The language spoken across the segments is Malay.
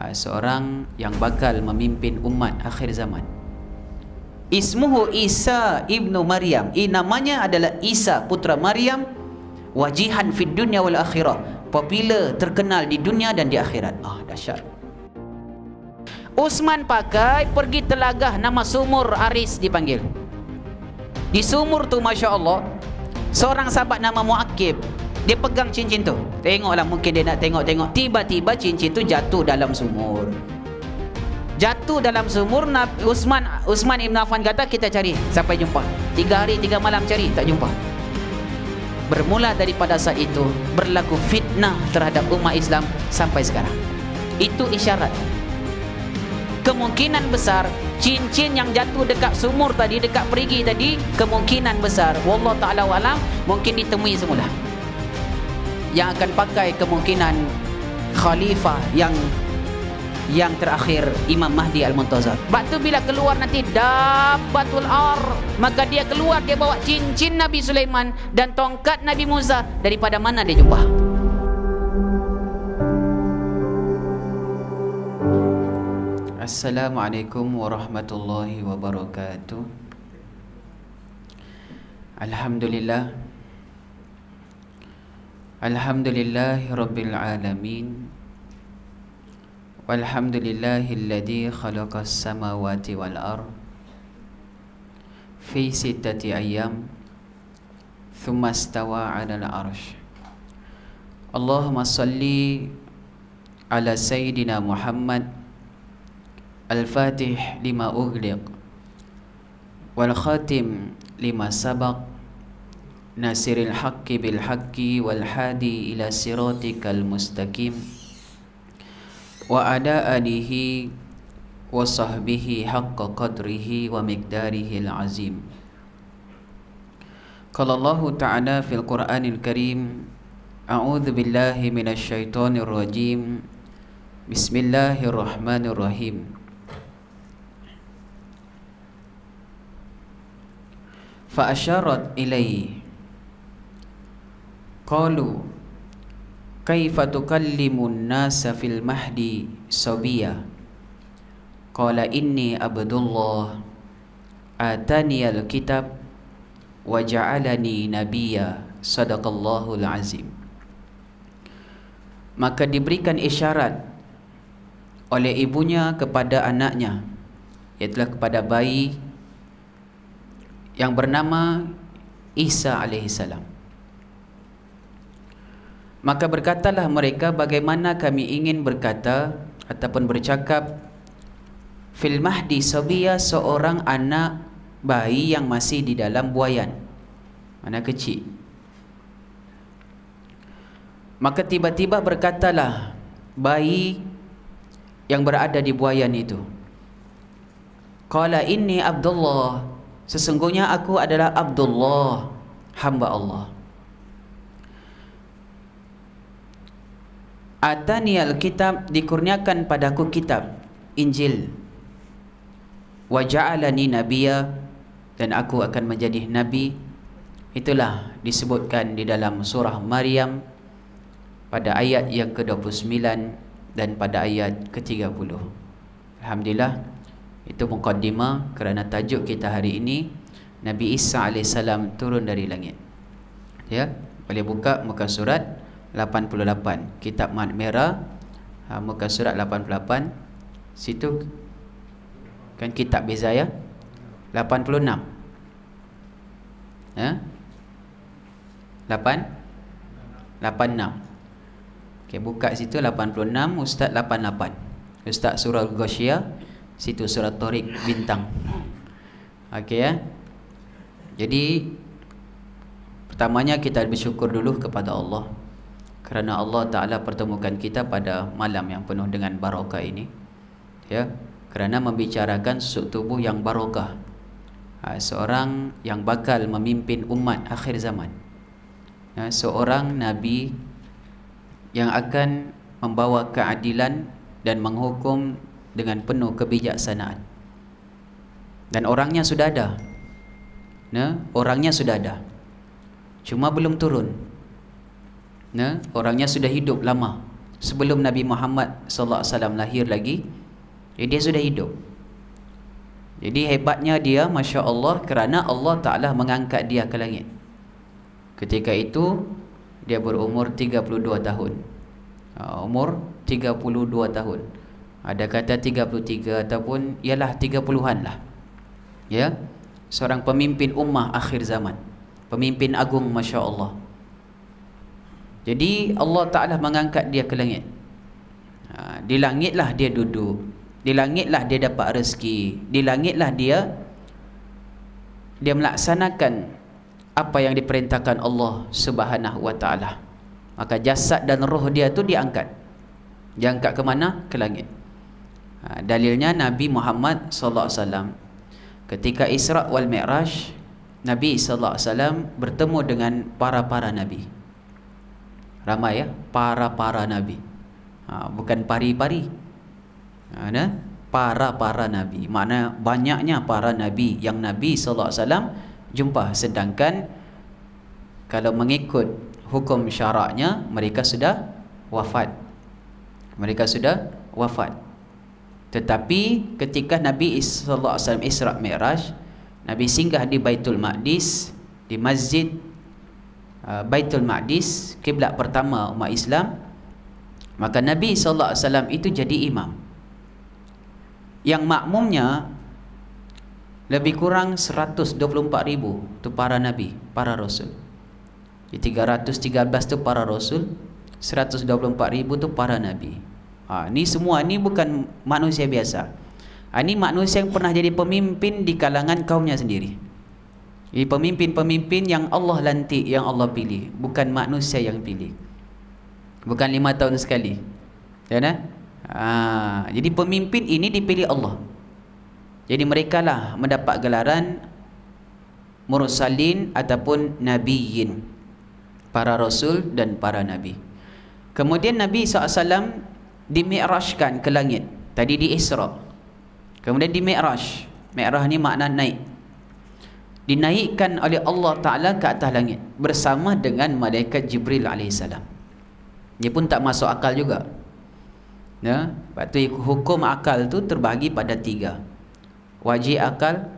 seorang yang bakal memimpin umat akhir zaman. Ismuhu Isa ibnu Maryam, namanya adalah Isa putra Maryam, wajihan fid dunya wal akhirah, popular, terkenal di dunia dan di akhirat. Dahsyat. Uthman pakai pergi telagah, nama sumur Aris dipanggil. Di sumur tu Masya Allah, seorang sahabat nama Muakib, dia pegang cincin tu. Tengoklah, mungkin dia nak tengok-tengok. Tiba-tiba cincin tu jatuh dalam sumur. Jatuh dalam sumur. Uthman Ibn Affan kata, kita cari sampai jumpa. 3 hari 3 malam cari, tak jumpa. Bermula daripada saat itu berlaku fitnah terhadap umat Islam sampai sekarang. Itu isyarat. Kemungkinan besar cincin yang jatuh dekat sumur tadi, dekat perigi tadi, kemungkinan besar, wallahu ta'ala wa'alam, mungkin ditemui semula. Yang akan pakai kemungkinan khalifah yang terakhir, Imam Mahdi Al-Muntazar. Sebab tu bila keluar nanti Dabbatul Ar, maka dia keluar, dia bawa cincin Nabi Sulaiman dan tongkat Nabi Musa. Daripada mana dia jumpa? Assalamualaikum warahmatullahi wabarakatuh. Alhamdulillah, alhamdulillahi rabbil alamin, walhamdulillahilladzi khalaqas samawati wal ard fi 6 ayyam thumma istawa 'alal 'arsy. Allahumma salli ala sayyidina Muhammad al-fatih lima ughliq wal khatim lima sabaq nasiril haqqi bil haqqi wal hadi ila siratikal mustaqim wa ada alihi wa sahbihi haqqa qadrihi wa miqdarihi al-azim. Qala Allah ta'ala fil Qur'anil Karim, a'udzu billahi minasy syaithanir rajim, bismillahirrahmanirrahim. Fa asyarat ilaihi qalu kaifa tukallimun nasa fil mahdi sabiya qala inni abdullah ataniyal kitab wa ja'alani nabiyya sadaqallahul azim. Maka diberikan isyarat oleh ibunya kepada anaknya, iaitu kepada bayi yang bernama Isa alaihissalam. Maka berkatalah mereka, bagaimana kami ingin berkata ataupun bercakap fil mahdi sabiya, seorang anak bayi yang masih di dalam buayan, anak kecil. Maka tiba-tiba berkatalah bayi yang berada di buayan itu, qala inni Abdullah, sesungguhnya aku adalah Abdullah, hamba Allah. Atani al-kitab, dikurniakan padaku kitab Injil. Wa ja'alani nabiyya, dan aku akan menjadi nabi. Itulah disebutkan di dalam surah Maryam pada ayat yang ke-29 dan pada ayat ke-30. Alhamdulillah, itu muqaddimah kerana tajuk kita hari ini, Nabi Isa AS turun dari langit. Ya, boleh buka muka surat 88, kitab Mat Merah, muka surat 88. Situ kan kitab beza ya, 86 ya, 86. Okay, buka situ 86, Ustaz 88, Ustaz surah Al-Ghasyiyah, situ surah Tariq bintang. Okey ya. Jadi pertamanya kita bersyukur dulu kepada Allah kerana Allah Ta'ala pertemukan kita pada malam yang penuh dengan barakah ini, ya, kerana membicarakan susuk tubuh yang barakah, seorang yang bakal memimpin umat akhir zaman, ya, seorang Nabi yang akan membawa keadilan dan menghukum dengan penuh kebijaksanaan. Dan orangnya sudah ada, nah, orangnya sudah ada, cuma belum turun. Nah, orangnya sudah hidup lama, sebelum Nabi Muhammad sallallahu alaihi wasallam lahir lagi, dia sudah hidup. Jadi hebatnya dia, Masya Allah, kerana Allah Ta'ala mengangkat dia ke langit. Ketika itu dia berumur 32 tahun. Umur 32 tahun. Ada kata 33 ataupun ialah 30-an lah. Ya, seorang pemimpin ummah akhir zaman, pemimpin agung, Masya Allah. Jadi Allah Ta'ala mengangkat dia ke langit. Di langitlah dia duduk, di langitlah dia dapat rezeki, di langitlah dia melaksanakan apa yang diperintahkan Allah Subhanahu wa Ta'ala. Maka jasad dan roh dia tu diangkat. Diangkat ke mana? Ke langit. Dalilnya Nabi Muhammad sallallahu alaihi wasallam ketika Isra wal Mi'raj, Nabi sallallahu alaihi wasallam bertemu dengan para nabi. Ramai ya, para nabi. Bukan pari-pari. Para nabi. Makna banyaknya para nabi yang Nabi sallallahu alaihi wasallam jumpa. Sedangkan kalau mengikut hukum syaraknya, mereka sudah wafat. Mereka sudah wafat. Tetapi ketika Nabi sallallahu alaihi wasallam Isra Mi'raj, Nabi singgah di Baitul Maqdis, di Masjid Baitul Maqdis, kiblat pertama umat Islam. Maka Nabi sallallahu alaihi wasallam itu jadi imam. Yang makmumnya lebih kurang 124,000 tu para nabi, para rasul. Di 313 tu para rasul, 124,000 tu para nabi. Ni semua ni bukan manusia biasa. Ini manusia yang pernah jadi pemimpin di kalangan kaumnya sendiri. Ini pemimpin-pemimpin yang Allah lantik, yang Allah pilih, bukan manusia yang pilih. Bukan 5 tahun sekali. Ya kan? Jadi pemimpin ini dipilih Allah. Jadi mereka lah mendapat gelaran mursalin ataupun nabiyyin, para rasul dan para nabi. Kemudian Nabi SAW dimi'rajkan ke langit. Tadi di Isra, kemudian di Mi'raj. Mi'raj ni makna naik. Dinaikkan oleh Allah Ta'ala ke atas langit bersama dengan malaikat Jibril alaihissalam. Dia pun tak masuk akal juga. Ya, sebab tu hukum akal tu terbahagi pada 3. Wajib akal,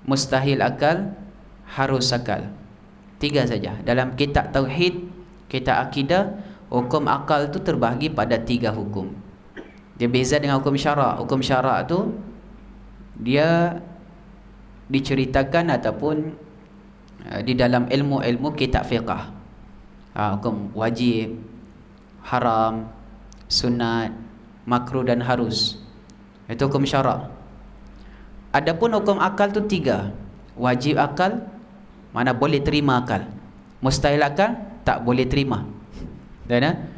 mustahil akal, harus akal. 3 saja. Dalam kitab tauhid, kitab akidah, hukum akal tu terbahagi pada 3 hukum. Dia beza dengan hukum syarak. Hukum syarak tu dia diceritakan ataupun di dalam ilmu-ilmu kitab fiqah. Hukum wajib, haram, sunat, makruh dan harus. Itu hukum syarak. Adapun hukum akal tu 3. Wajib akal, mana boleh terima akal. Mustahil akal, tak boleh terima. Dan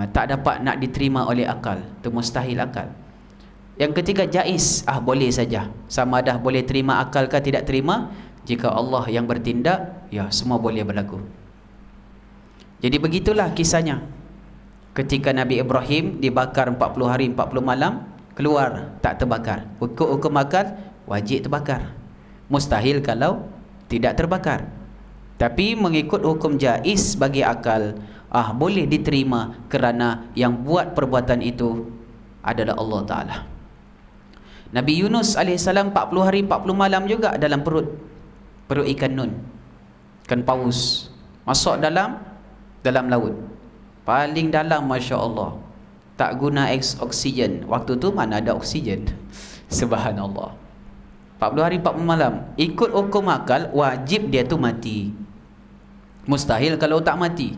tak dapat nak diterima oleh akal. Itu mustahil akal. Yang ketiga jaiz, boleh saja. Sama ada boleh terima akal ke tidak terima. Jika Allah yang bertindak, ya semua boleh berlaku. Jadi begitulah kisahnya. Ketika Nabi Ibrahim dibakar 40 hari 40 malam, keluar tak terbakar. Hukum akal wajib terbakar. Mustahil kalau tidak terbakar. Tapi mengikut hukum jaiz bagi akal, boleh diterima kerana yang buat perbuatan itu adalah Allah Ta'ala. Nabi Yunus alaihissalam 40 hari 40 malam juga dalam perut ikan nun, ikan paus, masuk dalam laut paling dalam, Masya Allah, tak guna oksigen. Waktu tu mana ada oksigen. Subhanallah. 40 hari 40 malam. Ikut hukum akal, wajib dia tu mati. Mustahil kalau tak mati.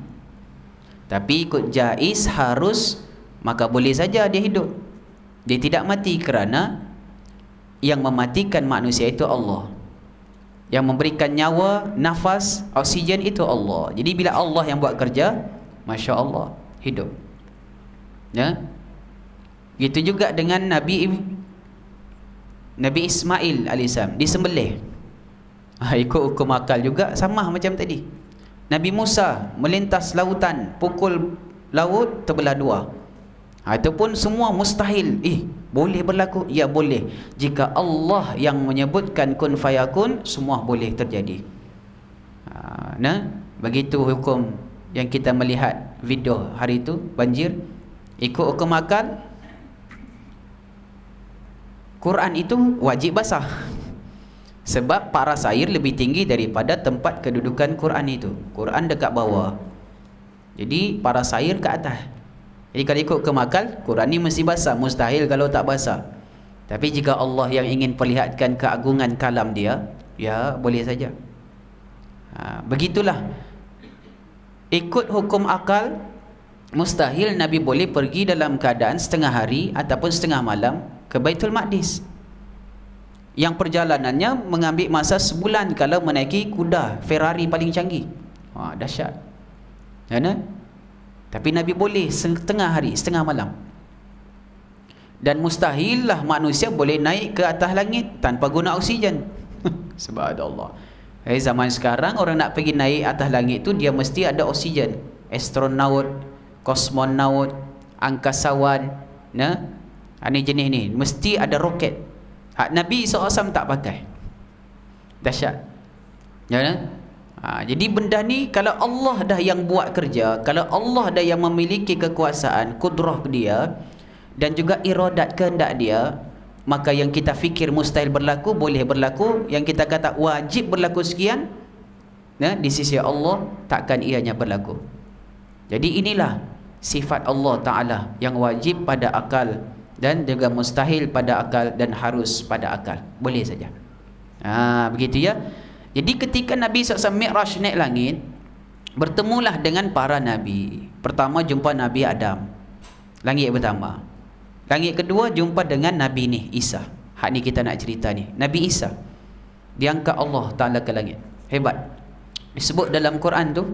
Tapi ikut jaiz, harus, maka boleh saja dia hidup. Dia tidak mati kerana yang mematikan manusia itu Allah. Yang memberikan nyawa, nafas, oksigen itu Allah. Jadi bila Allah yang buat kerja, Masya Allah, hidup. Ya. Gitu juga dengan Nabi Ismail alaihissalam disembelih. Ikut hukum akal juga sama macam tadi. Nabi Musa melintas lautan, pukul laut terbelah 2. Itu pun semua mustahil. Boleh berlaku? Ya boleh. Jika Allah yang menyebutkan kun fayakun, semua boleh terjadi. Begitu hukum yang kita melihat video hari itu, banjir. Ikut hukum akal, Quran itu wajib basah. Sebab paras air lebih tinggi daripada tempat kedudukan Quran itu. Quran dekat bawah, jadi paras air ke atas. Jadi kalau ikut hukum akal, Quran ni mesti basah. Mustahil kalau tak basah. Tapi jika Allah yang ingin perlihatkan keagungan kalam dia, ya boleh saja. Begitulah. Ikut hukum akal, mustahil Nabi boleh pergi dalam keadaan setengah hari ataupun setengah malam ke Baitul Maqdis, yang perjalanannya mengambil masa sebulan kalau menaiki kuda Ferrari paling canggih. Dahsyat. Kan? Tapi Nabi boleh setengah hari, setengah malam. Dan mustahil lah manusia boleh naik ke atas langit tanpa guna oksigen. Subhanallah. Zaman sekarang orang nak pergi naik atas langit tu dia mesti ada oksigen. Astronaut, kosmonaut, angkasawan, ini jenis ni mesti ada roket. Nabi SAW tak pakai. Dahsyat. Ya, jadi benda ni kalau Allah dah yang buat kerja, kalau Allah dah yang memiliki kekuasaan, kudrah dia dan juga iradat kehendak dia, maka yang kita fikir mustahil berlaku boleh berlaku, yang kita kata wajib berlaku sekian, di sisi Allah takkan ianya berlaku. Jadi inilah sifat Allah Ta'ala yang wajib pada akal dan juga mustahil pada akal dan harus pada akal. Boleh saja. Begitu ya. Jadi ketika Nabi SAW Mi'raj naik langit, bertemulah dengan para Nabi. Pertama jumpa Nabi Adam, langit pertama. Langit kedua jumpa dengan Nabi ni Isa. Hak ni kita nak cerita ni. Nabi Isa diangkat Allah Ta'ala ke langit. Hebat. Disebut dalam Quran tu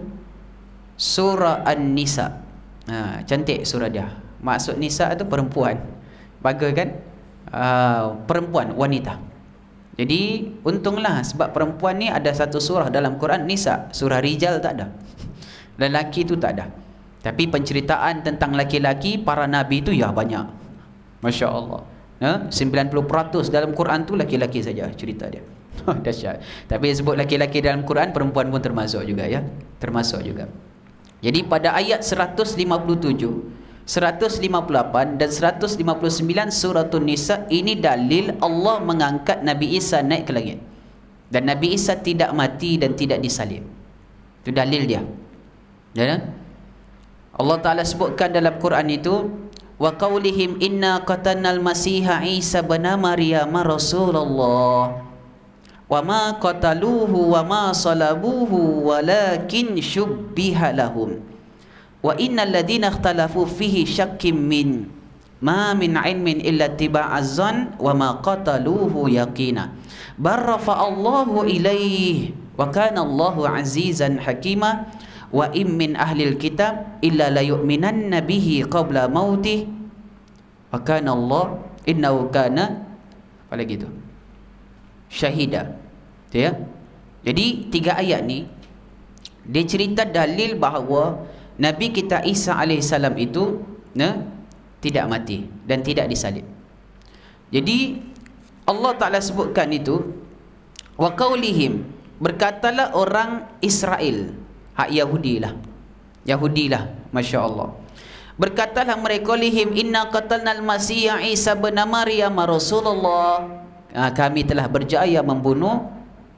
surah An-Nisa. Cantik surah dia. Maksud Nisa tu perempuan. Bagus kan? Perempuan, wanita. Jadi untunglah sebab perempuan ni ada satu surah dalam Quran Nisa. Surah Rijal tak ada. Lelaki tu tak ada. Tapi penceritaan tentang laki-laki para Nabi tu ya banyak. Masya Allah. 90% dalam Quran tu laki-laki saja cerita dia. Dahsyat. Tapi sebut laki-laki dalam Quran, perempuan pun termasuk juga ya. Termasuk juga. Jadi pada ayat 157, 158 dan 159 surah An-Nisa ini dalil Allah mengangkat Nabi Isa naik ke langit. Dan Nabi Isa tidak mati dan tidak disalib. Itu dalil dia. Ya kan? Allah Ta'ala sebutkan dalam Quran itu, wa qaulihim inna qatalnal masiha Isa bin Maryam Rasulullah wa ma qataluhu wa ma salabuhu walakin syubbiha lahum wa innal ladina ikhtalafu fihi syakkim min ma min ilmin illa tiba'az zan wa ma qataluhu yaqina bal rafa'allahu ilaihi wa kana Allahu azizan hakima wa in min ahlil kitab illa la yu'minanna bihi qabla mautih wa kana Allah innahu kana apa lagi tu syahida. Ya. Jadi 3 ayat ni dia cerita dalil bahawa Nabi kita Isa alaihissalam itu tidak mati dan tidak disalib. Jadi Allah Ta'ala sebutkan itu, wa qaulihim, berkatalah orang Israel, hak Yahudi lah, Masya Allah. Berkatalah mereka, lihim inna qatalnal masih Isa bin Maryam Rasulullah, kami telah berjaya membunuh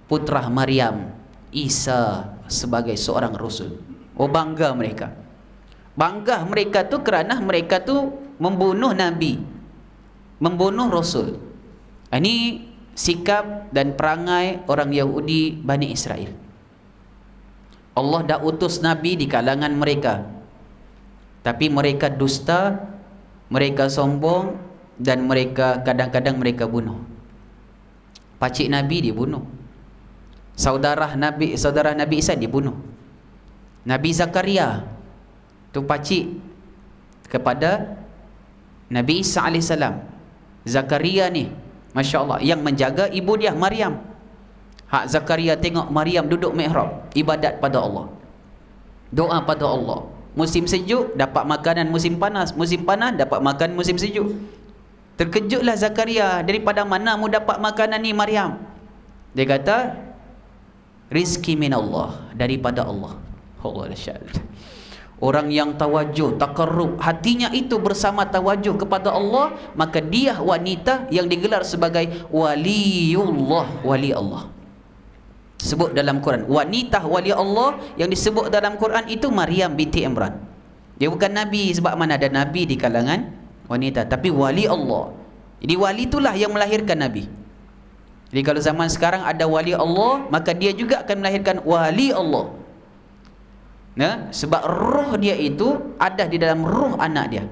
putra Maryam Isa sebagai seorang rasul. Bangga mereka. Bangga mereka tu kerana mereka tu membunuh Nabi, membunuh Rasul. Ini sikap dan perangai orang Yahudi Bani Israel. Allah dah utus Nabi di kalangan mereka, tapi mereka dusta, mereka sombong, dan mereka kadang-kadang mereka bunuh. Pakcik Nabi dibunuh, saudara Nabi Isa dibunuh. Nabi Zakaria tu pakcik kepada Nabi Isa alaihissalam. Zakaria ni, Masya Allah, yang menjaga ibu dia Maryam. Hak Zakaria tengok Maryam duduk mihrab, ibadat pada Allah, doa pada Allah. Musim sejuk dapat makanan musim panas, musim panas dapat makan musim sejuk. Terkejutlah Zakaria, daripada mana mu dapat makanan ni Maryam? Dia kata, rizki min Allah, daripada Allah. Allah dahsyat. orang yang tawajuh, takarrub, hatinya itu bersama tawajuh kepada Allah, maka dia wanita yang digelar sebagai waliullah, wali Allah. Sebut dalam Quran, wanita wali Allah yang disebut dalam Quran itu Maryam binti Imran. Dia bukan Nabi, sebab mana ada Nabi di kalangan wanita, tapi wali Allah. Jadi wali itulah yang melahirkan Nabi. Jadi kalau zaman sekarang ada wali Allah, maka dia juga akan melahirkan wali Allah. Nah, sebab roh dia itu ada di dalam roh anak dia.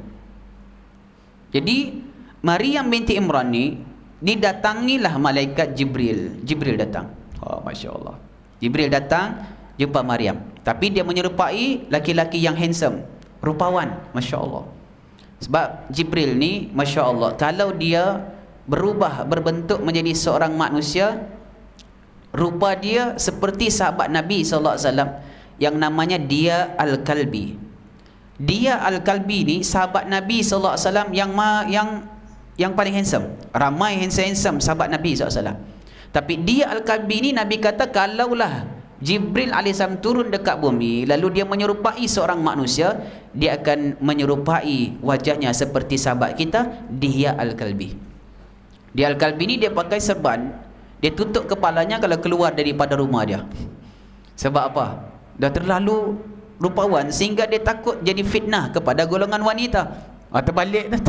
Jadi Maryam binti Imran ni didatangilah malaikat Jibril. Jibril datang. Oh, Masya Allah. Jibril datang jumpa Maryam, tapi dia menyerupai laki-laki yang handsome, rupawan. Masya Allah. Sebab Jibril ni, Masya Allah, kalau dia berubah berbentuk menjadi seorang manusia, rupa dia seperti sahabat Nabi SAW yang namanya Dia Al-Kalbi. Dia Al-Kalbi ni sahabat Nabi SAW yang paling handsome. Ramai handsome sahabat Nabi SAW. Tapi Dia Al-Kalbi ni Nabi kata, kalaulah Jibril AS turun dekat bumi lalu dia menyerupai seorang manusia, dia akan menyerupai wajahnya seperti sahabat kita Dia Al-Kalbi. Dia Al-Kalbi ni dia pakai serban, dia tutup kepalanya kalau keluar daripada rumah dia. Sebab apa? Dah terlalu rupawan sehingga dia takut jadi fitnah kepada golongan wanita. Terbalik dah.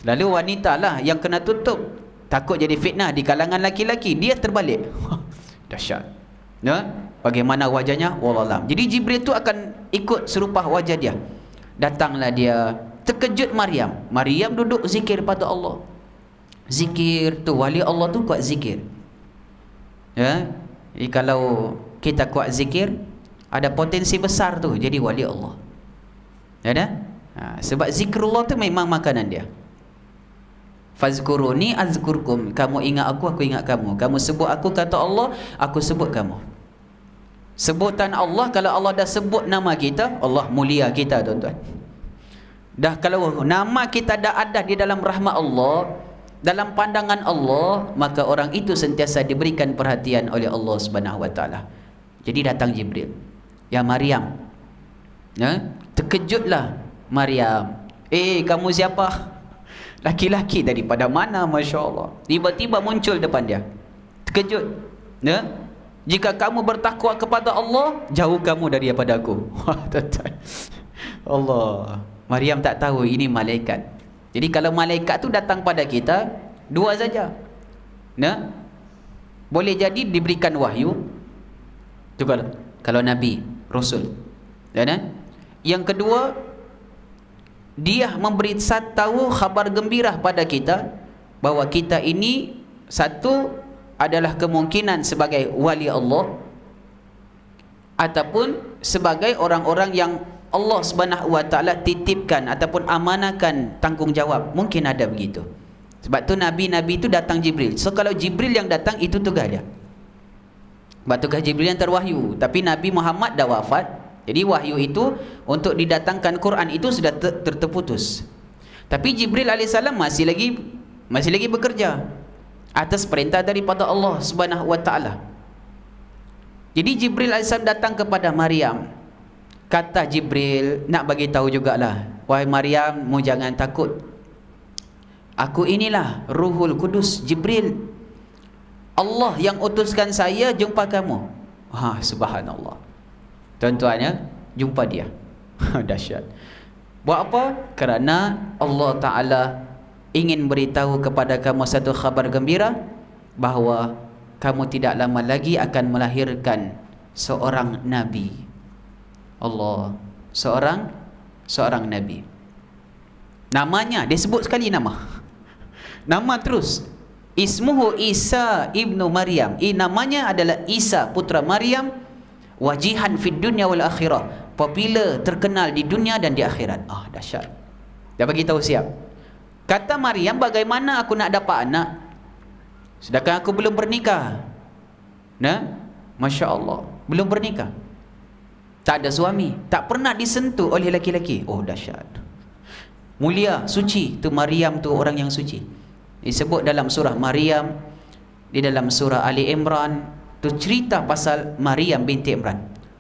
Selalu wanita lah yang kena tutup, takut jadi fitnah di kalangan laki-laki, dia terbalik. Dahsyat. Ya? Bagaimana wajahnya? Wallahualam. Jadi Jibril tu akan ikut serupa wajah dia. Datanglah dia, terkejut Maryam. Maryam duduk zikir pada Allah. Zikir tu, wali Allah tu kuat zikir. Ya? Jadi kalau kita kuat zikir, ada potensi besar tu jadi wali Allah. Ada? Sebab zikrullah tu memang makanan dia. Fazkuruni azkurkum. Kamu ingat aku ingat kamu. Kamu sebut aku, kata Allah, aku sebut kamu. Sebutan Allah, kalau Allah dah sebut nama kita, Allah mulia kita, tuan-tuan. Dah kalau nama kita dah ada di dalam rahmat Allah, dalam pandangan Allah, maka orang itu sentiasa diberikan perhatian oleh Allah Subhanahu Wa Taala. Jadi datang Jibril, ya Maryam, ya? Terkejutlah Maryam. Kamu siapa? Laki-laki daripada mana? Masya Allah. Tiba-tiba muncul depan dia. Terkejut, ya? Jika kamu bertakwa kepada Allah, jauh kamu daripada aku. Allah. Maryam tak tahu ini malaikat. Jadi kalau malaikat tu datang pada kita, dua saja. Ya? Boleh jadi diberikan wahyu. Itu kalau Nabi, Rasul. Dan yang kedua, dia memberi tahu khabar gembira pada kita bahawa kita ini, satu adalah kemungkinan sebagai wali Allah ataupun sebagai orang-orang yang Allah Subhanahu Wa Taala titipkan ataupun amanahkan tanggungjawab. Mungkin ada begitu. Sebab tu Nabi-Nabi itu datang Jibril. So kalau Jibril yang datang, itu tugas dia. Sebab tugas Jibril yang terwahyu. Tapi Nabi Muhammad dah wafat, jadi wahyu itu untuk didatangkan Quran itu sudah terputus. Tapi Jibril AS masih lagi bekerja atas perintah daripada Allah Subhanahu Wa Taala. Jadi Jibril AS datang kepada Maryam. Kata Jibril nak bagi tahu jugalah, wahai Maryam, mu jangan takut. Aku inilah Ruhul Kudus, Jibril. Allah yang utuskan saya jumpa kamu. Subhanallah. Tuan-tuan ya, jumpa dia. Dahsyat. Buat apa? Kerana Allah Ta'ala ingin beritahu kepada kamu satu khabar gembira, bahawa kamu tidak lama lagi akan melahirkan seorang Nabi. Allah, seorang Nabi. Namanya, dia sebut sekali nama. Nama terus. Ismuhu Isa ibnu Maryam. Namanya adalah Isa putra Maryam. Wajihan fid dunya wal akhirah. Popular, terkenal di dunia dan di akhirat. Dahsyat. Dia bagi tahu siap. Kata Maryam, bagaimana aku nak dapat anak sedangkan aku belum bernikah? Nah, Masya Allah, belum bernikah, tak ada suami, tak pernah disentuh oleh laki-laki. Dahsyat. Mulia, suci. Tu Maryam tu orang yang suci. Disebut dalam surah Maryam, di dalam surah Ali Imran, tu cerita pasal Maryam binti Imran.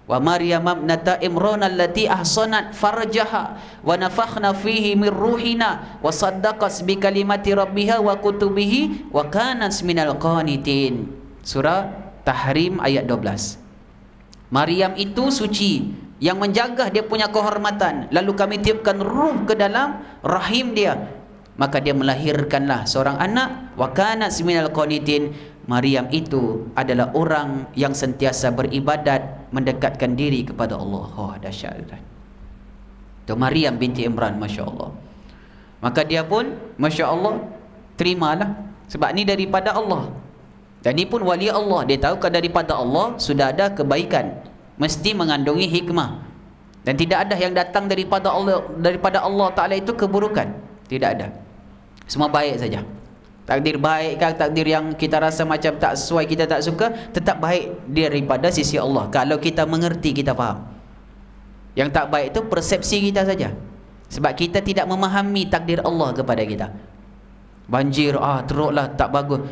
wa Maryam ibnata Imran allati ahsanat farjaha wa nafakhna fihi min ruhina wa saddaqat bi kalimati rabbiha wa kutubihi wa kanat minal qanitin. Surah Tahrim ayat 12. Maryam itu suci, yang menjaga dia punya kehormatan, lalu kami tiupkan ruh ke dalam rahim dia, maka dia melahirkanlah seorang anak. Wa kanat minal qanitin. Maryam itu adalah orang yang sentiasa beribadat, mendekatkan diri kepada Allah. Oh, dahsyat. Tu Maryam binti Imran, Masya Allah. Maka dia pun Masya Allah terimalah, sebab ni daripada Allah. Dan ni pun wali Allah. Dia tahu kalau daripada Allah sudah ada kebaikan, mesti mengandungi hikmah. Dan tidak ada yang datang daripada Allah Ta'ala itu keburukan. Tidak ada. Semua baik saja. Takdir baik kan, takdir yang kita rasa macam tak sesuai, kita tak suka, tetap baik daripada sisi Allah. Kalau kita mengerti, kita faham. Yang tak baik itu persepsi kita saja. Sebab kita tidak memahami takdir Allah kepada kita. Banjir, teruklah, tak bagus.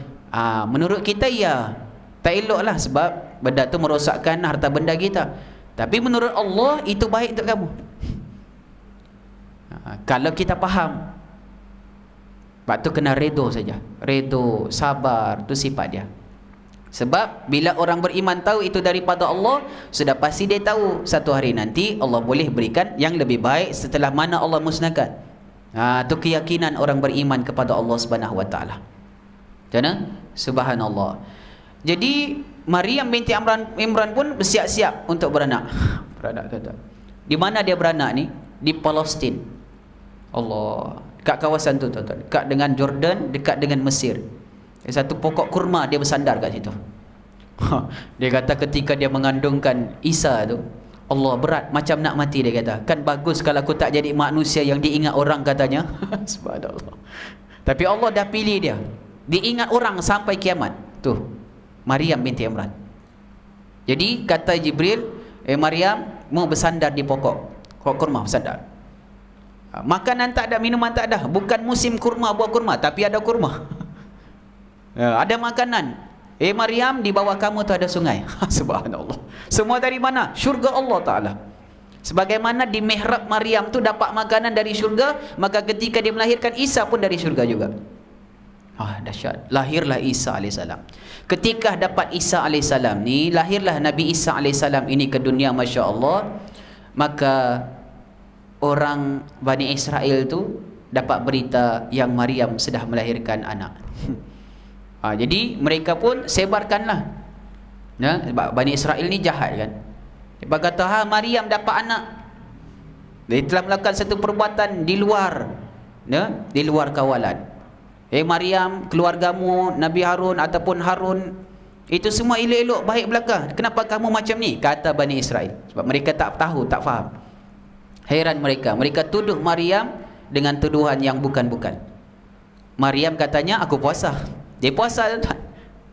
Menurut kita ya, tak eloklah sebab benda tu merosakkan harta benda kita. Tapi menurut Allah itu baik untuk kamu. Kalau kita faham, sebab tu kena redo saja. Redo, sabar, tu sifat dia. Sebab bila orang beriman tahu itu daripada Allah, sudah pasti dia tahu satu hari nanti Allah boleh berikan yang lebih baik setelah mana Allah musnahkan. Tu keyakinan orang beriman kepada Allah Subhanahu Wa Taala. Macam mana? Subhanallah. Jadi Maryam binti Imran pun bersiap-siap untuk beranak. Beranak kata. Di mana dia beranak ni? Di Palestin. Allah. Dekat kawasan tu, tuan-tuan. Dekat dengan Jordan, dekat dengan Mesir. Satu pokok kurma dia bersandar kat situ. Dia kata ketika dia mengandungkan Isa tu, Allah, berat macam nak mati, dia kata. Kan bagus kalau aku tak jadi manusia yang diingat orang, katanya. Subhanallah. Tapi Allah dah pilih dia. Diingat orang sampai kiamat. Tu, Maryam binti Imran. Jadi kata Jibril, Maryam mau bersandar di pokok kurma, bersandar. Makanan tak ada, minuman tak ada. Bukan musim kurma, buah kurma, tapi ada kurma. Ada makanan. Maryam, di bawah kamu tu ada sungai. Subhanallah. Semua dari mana? Syurga Allah Ta'ala. Sebagaimana di mihrab Maryam tu dapat makanan dari syurga, maka ketika dia melahirkan Isa pun dari syurga juga. Dahsyat. Lahirlah Isa AS. Ketika dapat Isa AS ni, lahirlah Nabi Isa AS ini ke dunia, Masya Allah. Maka orang Bani Israel tu dapat berita yang Maryam sudah melahirkan anak. Jadi mereka pun sebarkanlah. Sebab Bani Israel ni jahat kan. Dia kata, Maryam dapat anak. Dia telah melakukan satu perbuatan di luar, di luar kawalan. Maryam, keluargamu, Nabi Harun ataupun Harun, itu semua elok-elok, baik belaka. Kenapa kamu macam ni? Kata Bani Israel. Sebab mereka tak tahu, tak faham. Heran mereka. Mereka tuduh Maryam dengan tuduhan yang bukan-bukan. Maryam katanya, aku puasa. Dia puasa.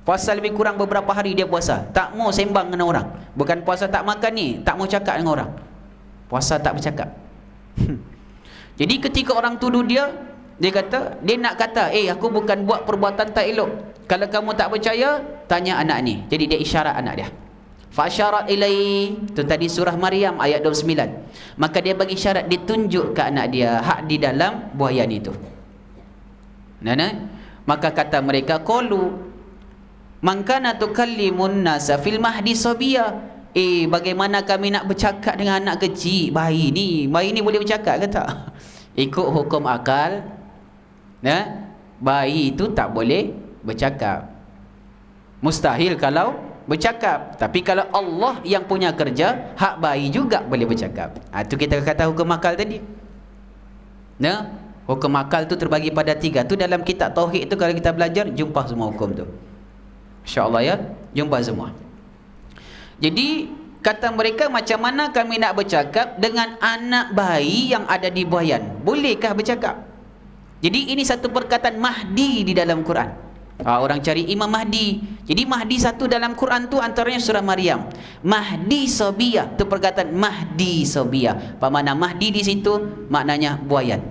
Puasa lebih kurang beberapa hari dia puasa. Tak mau sembang dengan orang. Bukan puasa tak makan ni, tak mau cakap dengan orang. Puasa tak bercakap. Jadi ketika orang tuduh dia, dia kata, dia nak kata, aku bukan buat perbuatan tak elok. Kalau kamu tak percaya, tanya anak ni. Jadi dia isyarat anak dia. Fasyarat ilai, tu tadi surah Maryam ayat 29. Maka dia bagi syarat, ditunjuk ke anak dia hak di dalam buayan itu. Maka kata mereka, qalu man kana tukallimun nasa fil mahdi sabiya. Bagaimana kami nak bercakap dengan anak kecil, bayi ni boleh bercakap ke tak? Ikut hukum akal, bayi itu tak boleh bercakap. Mustahil kalau bercakap. Tapi kalau Allah yang punya kerja, hak bayi juga boleh bercakap. Itu kita kata hukum akal tadi. Hukum akal tu terbagi pada 3. Tu dalam kitab Tauhid tu kalau kita belajar, jumpa semua hukum tu. InsyaAllah ya, jumpa semua. Jadi kata mereka, macam mana kami nak bercakap dengan anak bayi yang ada di buayan? Bolehkah bercakap? Jadi ini satu perkataan Mahdi di dalam Quran. Orang cari Imam Mahdi. Jadi Mahdi satu dalam Quran tu antaranya surah Maryam. Mahdi Sobiyah, tu perkataan Mahdi Sobiyah. Apa makna Mahdi di situ? Maknanya buayan.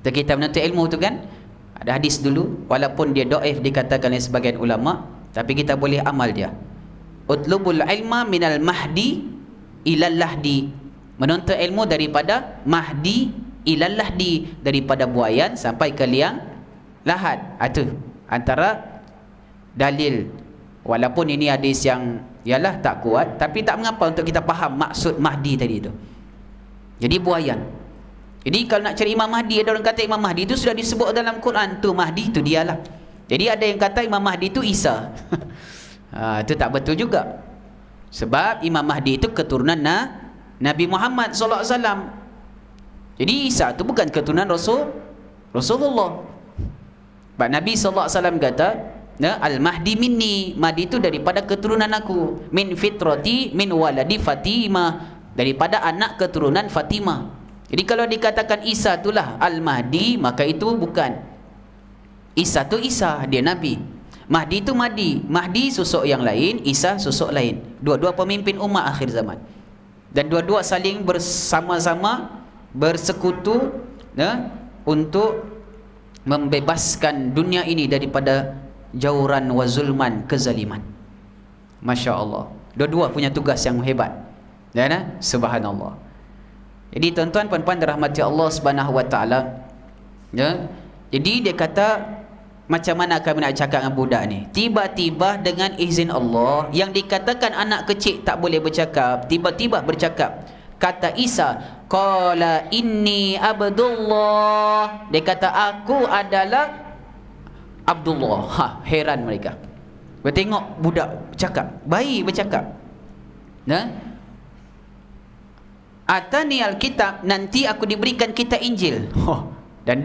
Kita menuntut ilmu tu kan, ada hadis dulu, walaupun dia dhaif dikatakan oleh sebagian ulama, tapi kita boleh amal dia. Utlubul ilma minal mahdi ilal lahdi, menuntut ilmu daripada mahdi ilal lahdi, daripada buayan sampai ke liang lahat. Itu antara dalil, walaupun ini hadis yang ialah tak kuat, tapi tak mengapa untuk kita faham maksud mahdi tadi itu. Jadi buayan. Jadi kalau nak cari Imam Mahdi, ada orang kata Imam Mahdi itu sudah disebut dalam Quran, tu Mahdi itu dialah. Jadi ada yang kata Imam Mahdi itu Isa. Itu tak betul juga. Sebab Imam Mahdi itu keturunan Nabi Muhammad sallallahu alaihi wasallam. Jadi Isa itu bukan keturunan Rasulullah. Sebab Nabi sallallahu alaihi wasallam kata, Al-Mahdi minni, Mahdi itu daripada keturunan aku, min fitrati min waladi Fatimah, daripada anak keturunan Fatimah. Jadi kalau dikatakan Isa itulah Al-Mahdi, maka itu bukan. Isa tu Isa, dia Nabi. Mahdi itu Mahdi. Mahdi susuk yang lain, Isa susuk lain. Dua-dua pemimpin umat akhir zaman. Dan dua-dua saling bersama-sama bersekutu untuk membebaskan dunia ini daripada jauran wa zulman, kezaliman. Masya Allah. Dua-dua punya tugas yang hebat. Subhanallah. Jadi tuan-tuan puan-puan dirahmati Allah Subhanahu wa taala. Jadi dia kata, macam mana kami nak cakap dengan budak ni? Tiba-tiba dengan izin Allah, yang dikatakan anak kecil tak boleh bercakap, tiba-tiba bercakap. Kata Isa, qala inni abdullah. Dia kata aku adalah Abdullah. Heran mereka. Bertengok budak bercakap, bayi bercakap. Atani Alkitab, nanti aku diberikan kitab Injil. Dan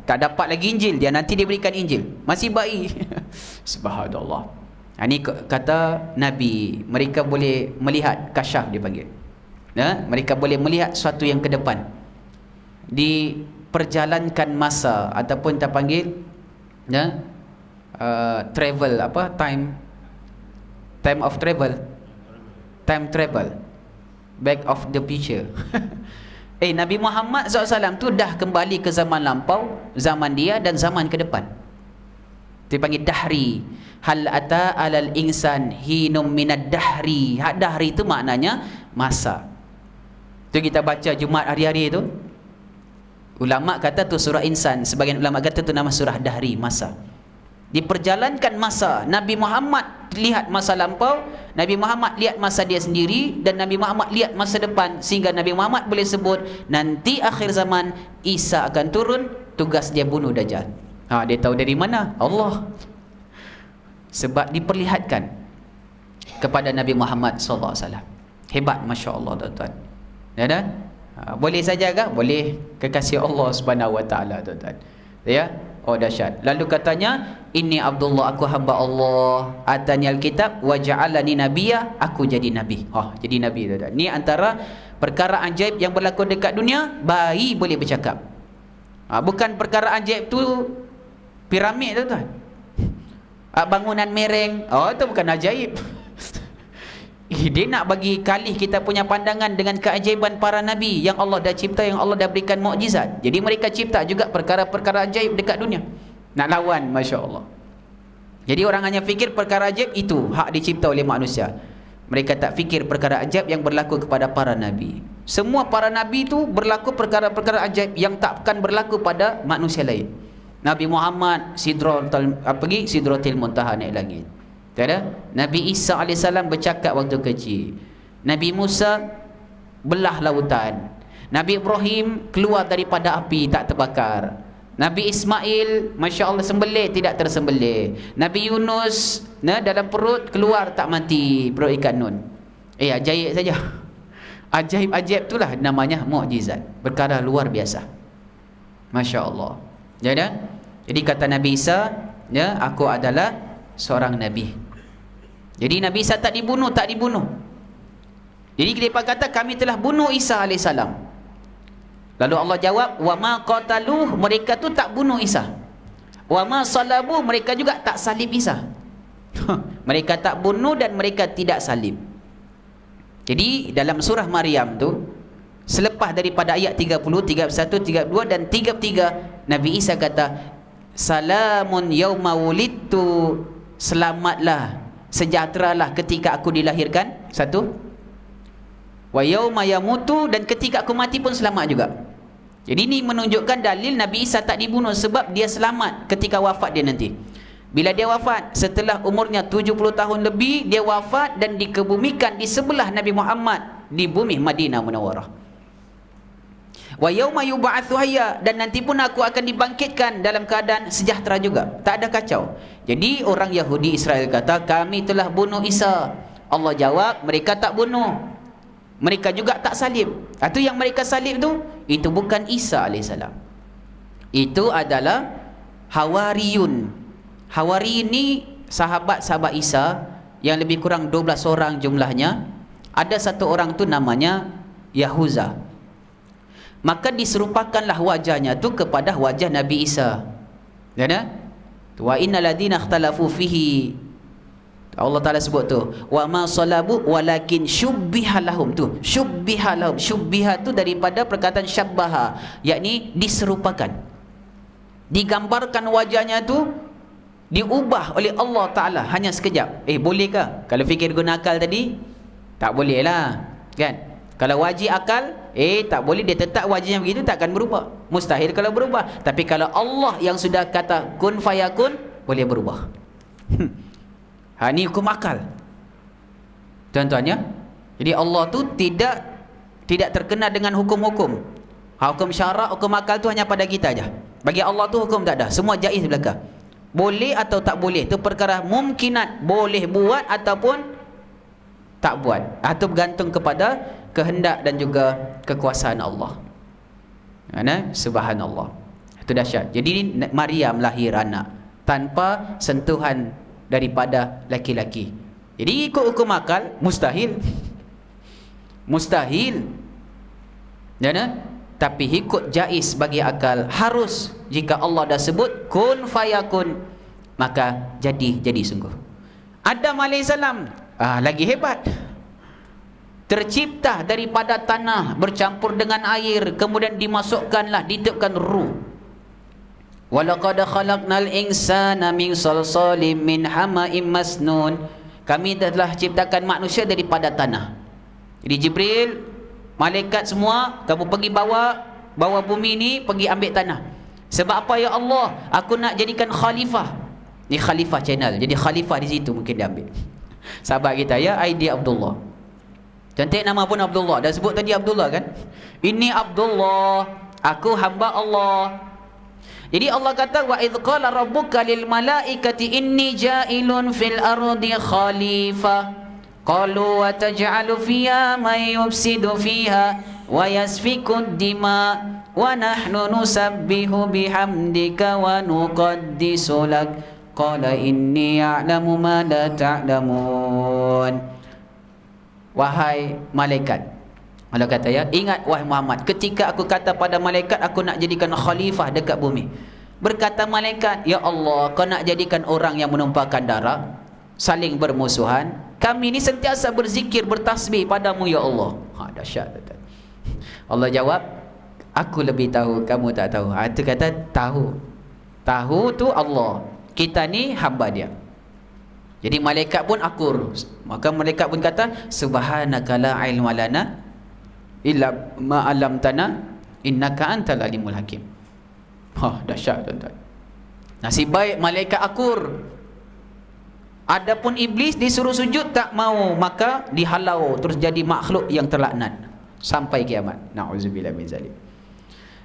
tak dapat lagi Injil, dia nanti diberikan Injil, masih bayi. Subhanallah. Ini kata Nabi, mereka boleh melihat, kasyaf dipanggil. Mereka boleh melihat sesuatu yang ke depan. Diperjalankan masa, ataupun kita panggil travel, time of travel, time travel, back of the future. Nabi Muhammad SAW tu dah kembali ke zaman lampau, zaman dia dan zaman ke depan. Dia panggil dahri. Hal ata alal insan hinum minad dahri. Dahri itu maknanya masa. Tu kita baca Jumaat hari-hari tu. Ulama kata tu surah insan, sebagian ulama kata tu nama surah dahri, masa. Diperjalankan masa. Nabi Muhammad lihat masa lampau, Nabi Muhammad lihat masa dia sendiri, dan Nabi Muhammad lihat masa depan, sehingga Nabi Muhammad boleh sebut nanti akhir zaman Isa akan turun, tugas dia bunuh Dajjal. Dia tahu dari mana? Allah. Sebab diperlihatkan kepada Nabi Muhammad SAW. Hebat, Masya Allah tuan-tuan. Boleh saja kah? Boleh, kekasih Allah Subhanahu wa taala tuan-tuan. Oh dahsyat. Lalu katanya, inni Abdullah, aku hamba Allah, atani alkitab wa ja'alani nabiyya, aku jadi nabi. Jadi nabi tuan-tuan. Ni antara perkara ajaib yang berlaku dekat dunia, bayi boleh bercakap. Bukan perkara ajaib tu piramid tuan-tuan. Bangunan mereng, itu bukan ajaib. Dia nak bagi kalih kita punya pandangan dengan keajaiban para nabi yang Allah dah cipta, yang Allah dah berikan mukjizat. Jadi mereka cipta juga perkara-perkara ajaib dekat dunia. Nak lawan, Masya Allah. Jadi orang hanya fikir perkara ajaib itu hak dicipta oleh manusia. Mereka tak fikir perkara ajaib yang berlaku kepada para nabi. Semua para nabi itu berlaku perkara-perkara ajaib yang takkan berlaku pada manusia lain. Nabi Muhammad Sidratul Muntaha naik langit. Nabi Isa AS bercakap waktu kecil. Nabi Musa belah lautan. Nabi Ibrahim keluar daripada api, tak terbakar. Nabi Ismail, Masya Allah, sembelih tidak tersembelih. Nabi Yunus dalam perut keluar tak mati, perut ikan nun. Ajaib saja. Ajaib-ajaib itulah namanya mukjizat, perkara luar biasa. Masya Allah. Jadi kata Nabi Isa, aku adalah seorang Nabi. Jadi Nabi Isa tak dibunuh. Jadi mereka kata kami telah bunuh Isa AS. Lalu Allah jawab, wa ma qataluh, mereka tu tak bunuh Isa. Wa ma salabuh, mereka juga tak salib Isa. Mereka tak bunuh dan mereka tidak salib. Jadi dalam surah Maryam tu, selepas daripada ayat 30, 31, 32 dan 33, Nabi Isa kata, salamun yauma wulidtu, selamatlah, sejahteralah ketika aku dilahirkan. Satu. wa yauma yamutu, dan ketika aku mati pun selamat juga. Jadi ini menunjukkan dalil Nabi Isa tak dibunuh sebab dia selamat ketika wafat dia nanti. Bila dia wafat setelah umurnya 70 tahun lebih, dia wafat dan dikebumikan di sebelah Nabi Muhammad di bumi Madinah Munawwarah. Wa yauma yub'atsu hayya, dan nanti pun aku akan dibangkitkan dalam keadaan sejahtera juga, tak ada kacau. Jadi orang Yahudi Israel kata kami telah bunuh Isa. Allah jawab mereka tak bunuh. Mereka juga tak salib. Itu yang mereka salib tu, itu bukan Isa alaihissalam. Itu adalah Hawariyun. Hawari ini sahabat-sahabat Isa yang lebih kurang 12 orang jumlahnya. Ada satu orang tu namanya Yahuza. Maka diserupakanlah wajahnya tu kepada wajah Nabi Isa. Ya, wa innal ladzina ikhtalafu fihi, Allah Ta'ala sebut tu, wa ma salabu walakin syubbiha lahum. Tu syubbiha lahum, syubbiha tu daripada perkataan syabbaha, yakni diserupakan, digambarkan wajahnya tu, diubah oleh Allah Ta'ala hanya sekejap. Bolehkah? Kalau fikir guna akal tadi, tak boleh lah kan. Kalau wajib akal, tak boleh, dia tetap wajahnya begitu, takkan berubah, mustahil kalau berubah. Tapi kalau Allah yang sudah kata kun fayakun, boleh berubah. Ini hukum akal, tuan-tuannya. Jadi Allah tu tidak terkena dengan hukum-hukum. Hukum syarak, hukum akal tu hanya pada kita aja. Bagi Allah tu hukum tak ada, semua jaiz belaka. Boleh atau tak boleh tu perkara mungkinat, boleh buat ataupun tak buat, atau bergantung kepada kehendak dan juga kekuasaan Allah. Subhanallah, itu dahsyat. Jadi Maryam lahir anak tanpa sentuhan daripada laki-laki. Jadi ikut hukum akal mustahil, mustahil. Tapi ikut jaiz bagi akal harus. Jika Allah dah sebut kun fayakun, maka jadi sungguh. Adam alaihissalam lagi hebat, tercipta daripada tanah bercampur dengan air, kemudian dimasukkanlah, ditiupkan ruh. Walaqad khalaqnal insana min salsalim min hama'im masnun. Kami telah ciptakan manusia daripada tanah. Jadi Jibril, malaikat semua, kamu pergi bawa bumi ni, pergi ambil tanah. Sebab apa ya Allah? Aku nak jadikan khalifah. Ni khalifah channel. Jadi khalifah di situ mungkin dia ambil. Sahabat kita ya, Aidi Abdullah. Cantik nama pun Abdullah. Dah sebut tadi Abdullah kan? Ini Abdullah, aku hamba Allah. Jadi Allah kata wa idz qala rabbuka lil malaikati inni ja'ilun fil ardi khalifah qalu wa taj'alu fiha may yufsidu fiha wa yasfiku dima wa nahnu nusabbihu bihamdika wa nuqaddisu lak qala inni a'lamu ma la ta'lamun. Wahai malaikat, Allah kata ya, ingat wahai Muhammad, ketika aku kata pada malaikat aku nak jadikan khalifah dekat bumi. Berkata malaikat, ya Allah, kau nak jadikan orang yang menumpahkan darah, saling bermusuhan. Kami ni sentiasa berzikir, bertasbih padamu ya Allah. Dahsyat. Allah jawab, aku lebih tahu, kamu tak tahu. Itu kata tahu. Tahu tu Allah, kita ni hamba dia. Jadi malaikat pun akur. Maka malaikat pun kata, subhanaka la ilma lana illa ma 'allamtana innaka antal alimul hakim. Dahsyat tuan-tuan. Nasib baik malaikat akur. Adapun iblis disuruh sujud tak mau, maka dihalau, terus jadi makhluk yang terlaknat sampai kiamat. Nauzubillah min zalik.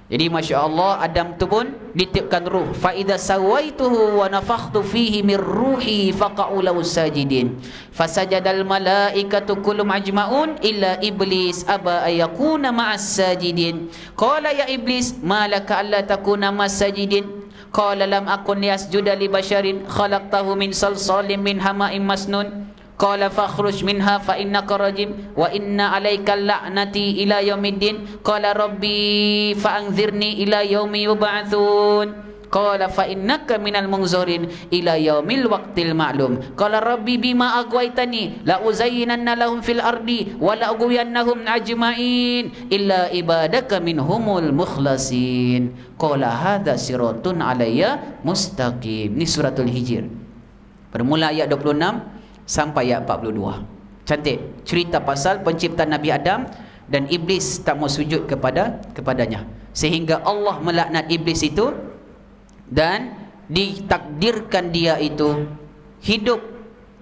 Jadi masya-Allah, Adam tu pun ditiupkan ruh. Fa idza sawaituhu wa nafakhtu fihi min ruhi faqa'u lahu sajidin. Fasajadal malaikatu kullum ajma'un illa iblis aba ayakuna ma'as sajidin. Qala ya iblis ma laka alla takuna ma'as sajidin. Qala lam akun yasjuda li basharin khalaqtahu min salsalin min hama'im masnun. Qala fakhruj minha fa innaka rajim wa inna alaika la'nati ila yaumiddin. Qala rabbi fa anzirni ila yaumi yub'atsun. Qala fa innaka minal munzirin ila yaumil waqtil ma'lum. Qala rabbi bima aghwaytani la uzayyinanna lahum fil ardi wa la ughwiyannahum ajma'in illa ibadaka minhumul mukhlasin. Qala hadza siratun alayya mustaqim. Ni suratul Hijr. Bermula ayat 26 sampai ayat 42. Cantik. Cerita pasal penciptaan Nabi Adam dan iblis tak mau sujud kepadanya. Sehingga Allah melaknat iblis itu dan ditakdirkan dia itu hidup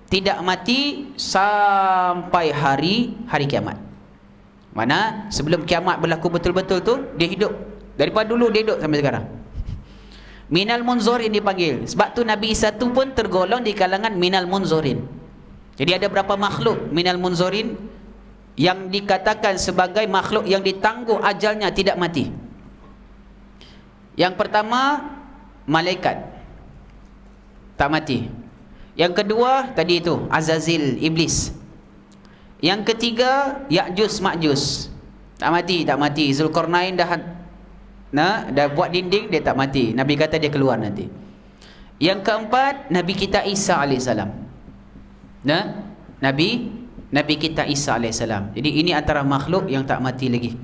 tidak mati sampai hari kiamat. Mana sebelum kiamat berlaku betul-betul tu dia hidup. Daripada dulu dia hidup sampai sekarang. Minal munzorin dipanggil. Sebab tu Nabi Isa tu pun tergolong di kalangan minal munzorin. Jadi ada berapa makhluk minal munzorin yang dikatakan sebagai makhluk yang ditangguh ajalnya tidak mati. Yang pertama, malaikat tak mati. Yang kedua tadi itu Azazil, iblis. Yang ketiga Ya'juj Ma'juj, tak mati. Zulkarnain dah buat dinding, dia tak mati. Nabi kata dia keluar nanti. Yang keempat Nabi kita Isa alaihissalam. Nabi kita Isa alaihissalam. Jadi ini antara makhluk yang tak mati lagi,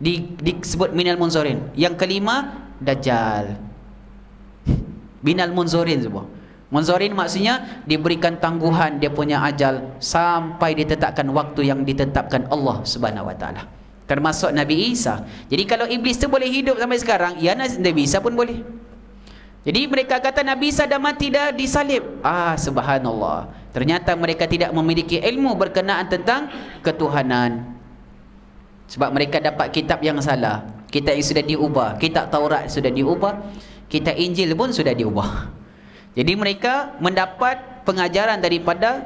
disebut minal munzorin. Yang kelima Dajjal, minal munzorin semua. Munzorin maksudnya diberikan tangguhan dia punya ajal sampai ditetapkan waktu yang ditetapkan Allah Subhanahu Wa Taala. Termasuk Nabi Isa. Jadi kalau iblis tu boleh hidup sampai sekarang, ya Nabi Isa pun boleh. Jadi mereka kata Nabi Isa dah mati, dah disalib. Subhanallah. Ternyata mereka tidak memiliki ilmu berkenaan tentang ketuhanan. Sebab mereka dapat kitab yang salah. Kitab yang sudah diubah. Kitab Taurat sudah diubah. Kitab Injil pun sudah diubah. Jadi mereka mendapat pengajaran daripada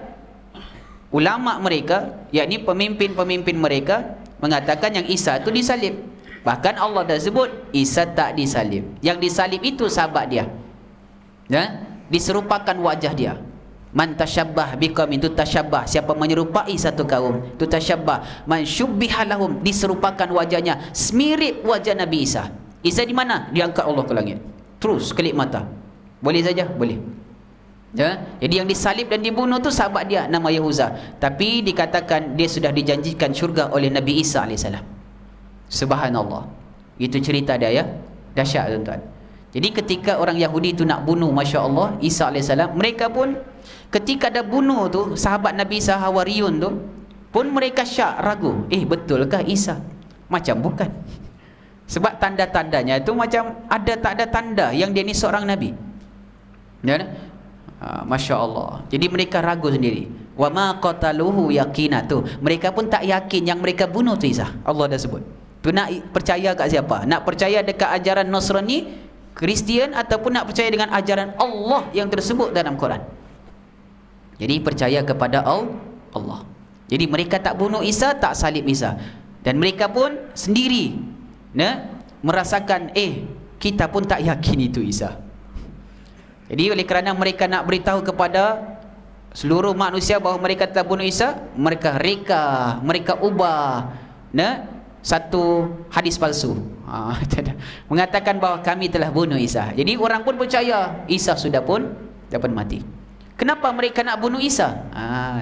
ulama mereka, yakni pemimpin-pemimpin mereka, mengatakan yang Isa itu disalib. Bahkan Allah dah sebut Isa tak disalib. Yang disalib itu sahabat dia. Diserupakan wajah dia. Man tasyabbah biqaumin tu tasyabbah, siapa menyerupai satu kaum tu tasyabbah. Man syubbiha lahum, diserupakan wajahnya semirip wajah Nabi Isa. Isa di mana? Diangkat Allah ke langit. Terus kelip mata. Boleh saja? Boleh. Jadi yang disalib dan dibunuh tu sahabat dia, nama Yahuza. Tapi dikatakan dia sudah dijanjikan syurga oleh Nabi Isa alaihissalam. Subhanallah. Itu cerita dia ya. Dahsyat tuan-tuan. Jadi ketika orang Yahudi tu nak bunuh, Masya Allah, Isa alaihissalam, mereka pun ketika dah bunuh tu sahabat Nabi Isa Hawariyun tu pun mereka syak ragu, betulkah Isa? Macam bukan. Sebab tanda-tandanya tu macam ada tak ada tanda yang dia ni seorang Nabi. Masya Allah. Jadi mereka ragu sendiri. Wa ma qataluhu yaqina tu. Mereka pun tak yakin yang mereka bunuh tu Isa. Allah dah sebut. Tu nak percaya kat siapa? Nak percaya dekat ajaran Nasrani, Kristian, ataupun nak percaya dengan ajaran Allah yang tersebut dalam Quran? Jadi percaya kepada Allah. Jadi mereka tak bunuh Isa, tak salib Isa. Dan mereka pun sendiri merasakan kita pun tak yakin itu Isa. Jadi oleh kerana mereka nak beritahu kepada seluruh manusia bahawa mereka telah bunuh Isa, mereka reka, mereka ubah satu hadis palsu, mengatakan bahawa kami telah bunuh Isa. Jadi orang pun percaya Isa sudah pun dapat mati. Kenapa mereka nak bunuh Isa?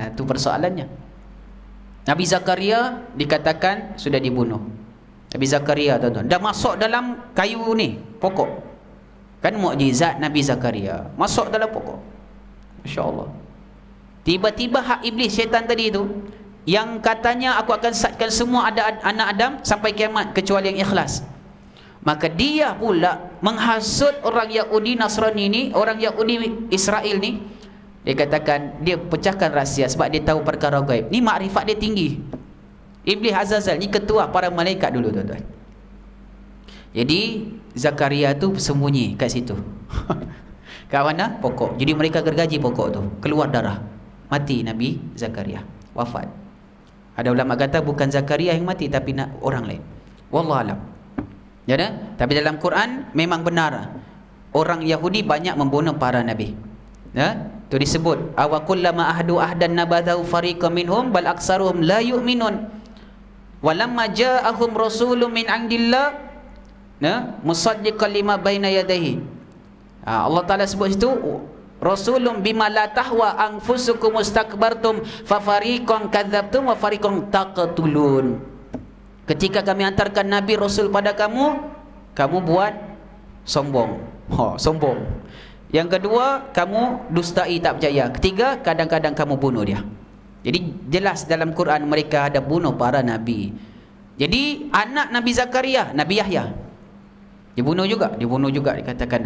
Itu persoalannya. Nabi Zakaria dikatakan sudah dibunuh. Nabi Zakaria tuan-tuan dah masuk dalam kayu ni, pokok. Kan mukjizat Nabi Zakaria, masuk dalam pokok. Masya Allah. Tiba-tiba hak iblis, syaitan tadi itu, yang katanya aku akan sesatkan semua ada anak Adam sampai kiamat kecuali yang ikhlas, maka dia pula menghasut orang Yahudi Nasrani ni, orang Yahudi Israel ni. Dia katakan dia pecahkan rahsia sebab dia tahu perkara gaib. Ni makrifat dia tinggi. Iblis Azazil ni ketua para malaikat dulu tuan-tuan. Jadi Zakaria tu sembunyi kat situ. Kat mana? Pokok. Jadi mereka gergaji pokok tu, keluar darah. Mati Nabi Zakaria, wafat. Ada ulama kata bukan Zakaria yang mati tapi orang lain. Wallahu alam. Tapi dalam Quran memang benar orang Yahudi banyak membunuh para nabi. Tu disebut awa kullama ahdu ahdan nabadhu fariqam minhum bal aksaruhum la yu'minun walamma ja'ahum rasulun min indillah musaddiqan lima baina yadayhi. Allah Taala sebut situ rasulun bima la tahwa anfusukum mustakbartum fa fariqan kadzabtum wa fariqan taqtulun. Ketika kami hantarkan nabi rasul pada kamu, kamu buat sombong. Sombong. Yang kedua, kamu dustai, tak percaya. Ketiga, kadang-kadang kamu bunuh dia. Jadi jelas dalam Quran mereka ada bunuh para nabi. Jadi anak Nabi Zakaria, Nabi Yahya, dibunuh juga dikatakan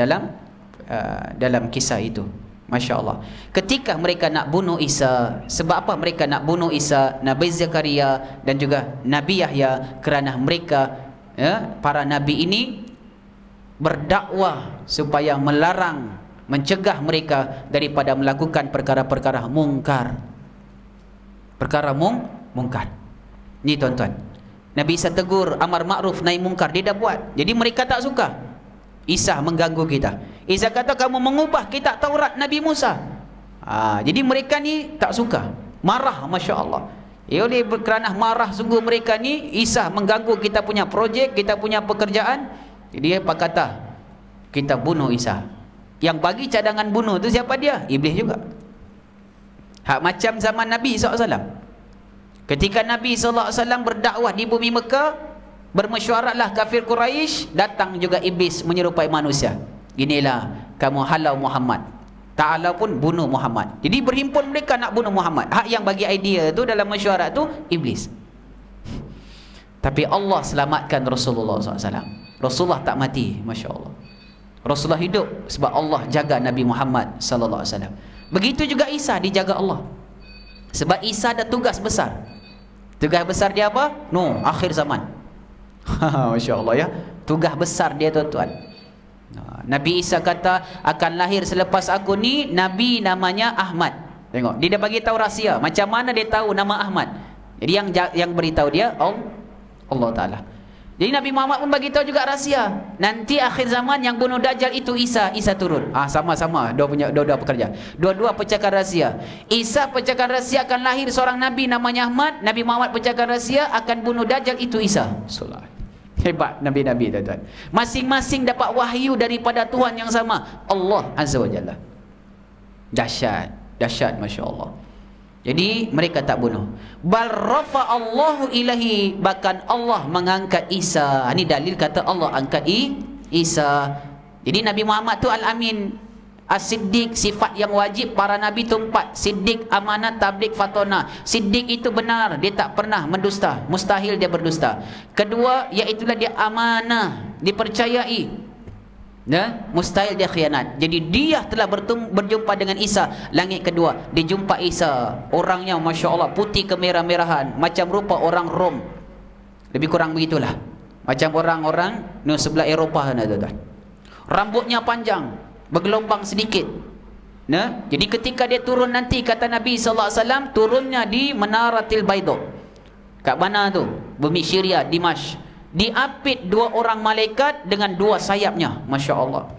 dalam kisah itu. Masya Allah. Ketika mereka nak bunuh Isa, sebab apa mereka nak bunuh Isa, Nabi Zakaria dan juga Nabi Yahya? Kerana mereka, para nabi ini berdakwah supaya melarang, mencegah mereka daripada melakukan perkara-perkara mungkar. Mungkar. Ni tuan-tuan, Nabi Isa tegur amar makruf nahi mungkar, dia dah buat. Jadi mereka tak suka Isa mengganggu kita. Isa kata kamu mengubah kitab Taurat Nabi Musa. Jadi mereka ni tak suka, marah. Masya Allah. Oleh kerana marah sungguh mereka ni, Isa mengganggu kita punya projek, kita punya pekerjaan. Jadi apa kata? Kita bunuh Isa. Yang bagi cadangan bunuh tu siapa dia? Iblis juga. Hak macam zaman Nabi SAW. Ketika Nabi SAW berdakwah di bumi Mekah, bermesyuaratlah kafir Quraisy, datang juga iblis menyerupai manusia. Inilah kamu halau Muhammad, Ta'ala pun bunuh Muhammad. Jadi berhimpun mereka nak bunuh Muhammad. Hak yang bagi idea tu dalam mesyuarat tu iblis. Tapi Allah selamatkan Rasulullah SAW. Rasulullah tak mati, Masya Allah. Rasulullah hidup sebab Allah jaga Nabi Muhammad SAW. Begitu juga Isa dijaga Allah. Sebab Isa ada tugas besar. Tugas besar dia apa? Akhir zaman. Masya Allah ya. Tugas besar dia tuan-tuan. Nabi Isa kata akan lahir selepas aku ni Nabi namanya Ahmad. Tengok, dia dah bagi tahu rahsia. Macam mana dia tahu nama Ahmad? Jadi yang beritahu dia Allah Ta'ala. Jadi Nabi Muhammad pun bagi tahu juga rahsia. Nanti akhir zaman yang bunuh Dajjal itu Isa turun. Sama-sama dua pekerja. Dua-dua pecahkan rahsia. Isa pecahkan rahsia akan lahir seorang Nabi namanya Ahmad. Nabi Muhammad pecahkan rahsia akan bunuh Dajjal itu Isa. Hebat Nabi-Nabi tuan-tuan. Masing-masing dapat wahyu daripada Tuhan yang sama, Allah Azza wa Jalla. Dahsyat Masya Allah. Jadi mereka tak bunuh. Bal rafa'allahu ilahi, bahkan Allah mengangkat Isa. Ini dalil kata Allah angkat Isa. Jadi Nabi Muhammad tu Al-Amin, As-Siddiq, sifat yang wajib para Nabi tu 4. Siddiq, amanat, tabligh, fatona. Siddiq itu benar, dia tak pernah mendusta. Mustahil dia berdusta. Kedua, iaitulah dia amanah, dipercayai. Mustahil dia khianat. Jadi dia telah berjumpa dengan Isa. Langit kedua, dia jumpa Isa. Orangnya Masya Allah putih kemerah-merahan, macam rupa orang Rom. Lebih kurang begitulah. Macam orang-orang sebelah Eropah. Rambutnya panjang, bergelombang sedikit. Jadi ketika dia turun nanti, kata Nabi SAW, turunnya di Menaratil Baidha. Kat mana tu? Bumi Syria, Dimash. Diapit 2 orang malaikat dengan 2 sayapnya. Masya Allah.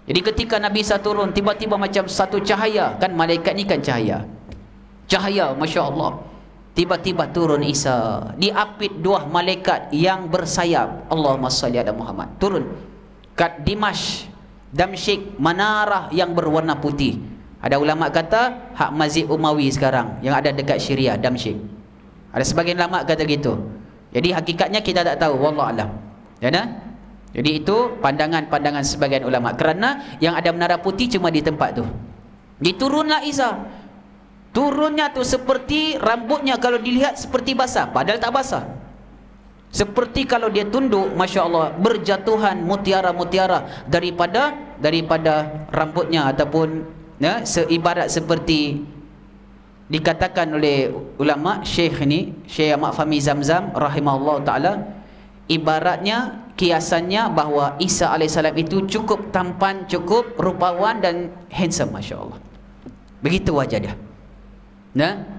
Jadi ketika Nabi Isa turun, tiba-tiba macam satu cahaya. Kan malaikat ni kan cahaya. Cahaya, Masya Allah. Tiba-tiba turun Isa, diapit 2 malaikat yang bersayap. Allahumma salli ala Muhammad. Turun kat Dimash, Damsyik, menara yang berwarna putih. Ada ulama kata hak Masjid Umawi sekarang yang ada dekat Syria, Damsyik. Ada sebagian ulama kata gitu. Jadi hakikatnya kita tak tahu, wallah alam. Jadi itu pandangan-pandangan sebagian ulama. Kerana yang ada menara putih cuma di tempat tu. Diturunlah Isa. Turunnya tu seperti rambutnya kalau dilihat seperti basah, padahal tak basah. Seperti kalau dia tunduk, Masya Allah, berjatuhan mutiara-mutiara daripada rambutnya, ataupun seibarat seperti dikatakan oleh ulama Syekh Ahmad Fahmi Zamzam rahimahullah ta'ala, ibaratnya, kiasannya bahawa Isa AS itu cukup tampan, cukup rupawan dan handsome, Masya Allah. Begitu wajah dia.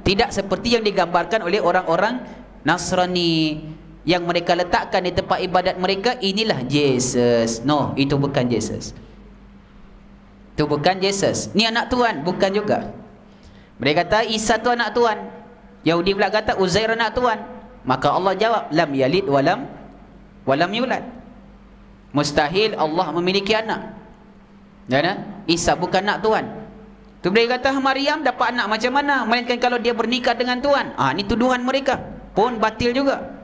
Tidak seperti yang digambarkan oleh orang-orang Nasrani yang mereka letakkan di tempat ibadat mereka, inilah Jesus. No, itu bukan Jesus. Itu bukan Jesus. Ni anak Tuhan, bukan juga. Mereka kata Isa tu anak Tuhan. Yahudi pula kata Uzair anak Tuhan. Maka Allah jawab, lam yalid walam yulad. Mustahil Allah memiliki anak. Isa bukan anak Tuhan. Tu mereka kata Maryam dapat anak macam mana, melainkan kalau dia bernikah dengan Tuhan. Ini tuduhan mereka, pun batil juga.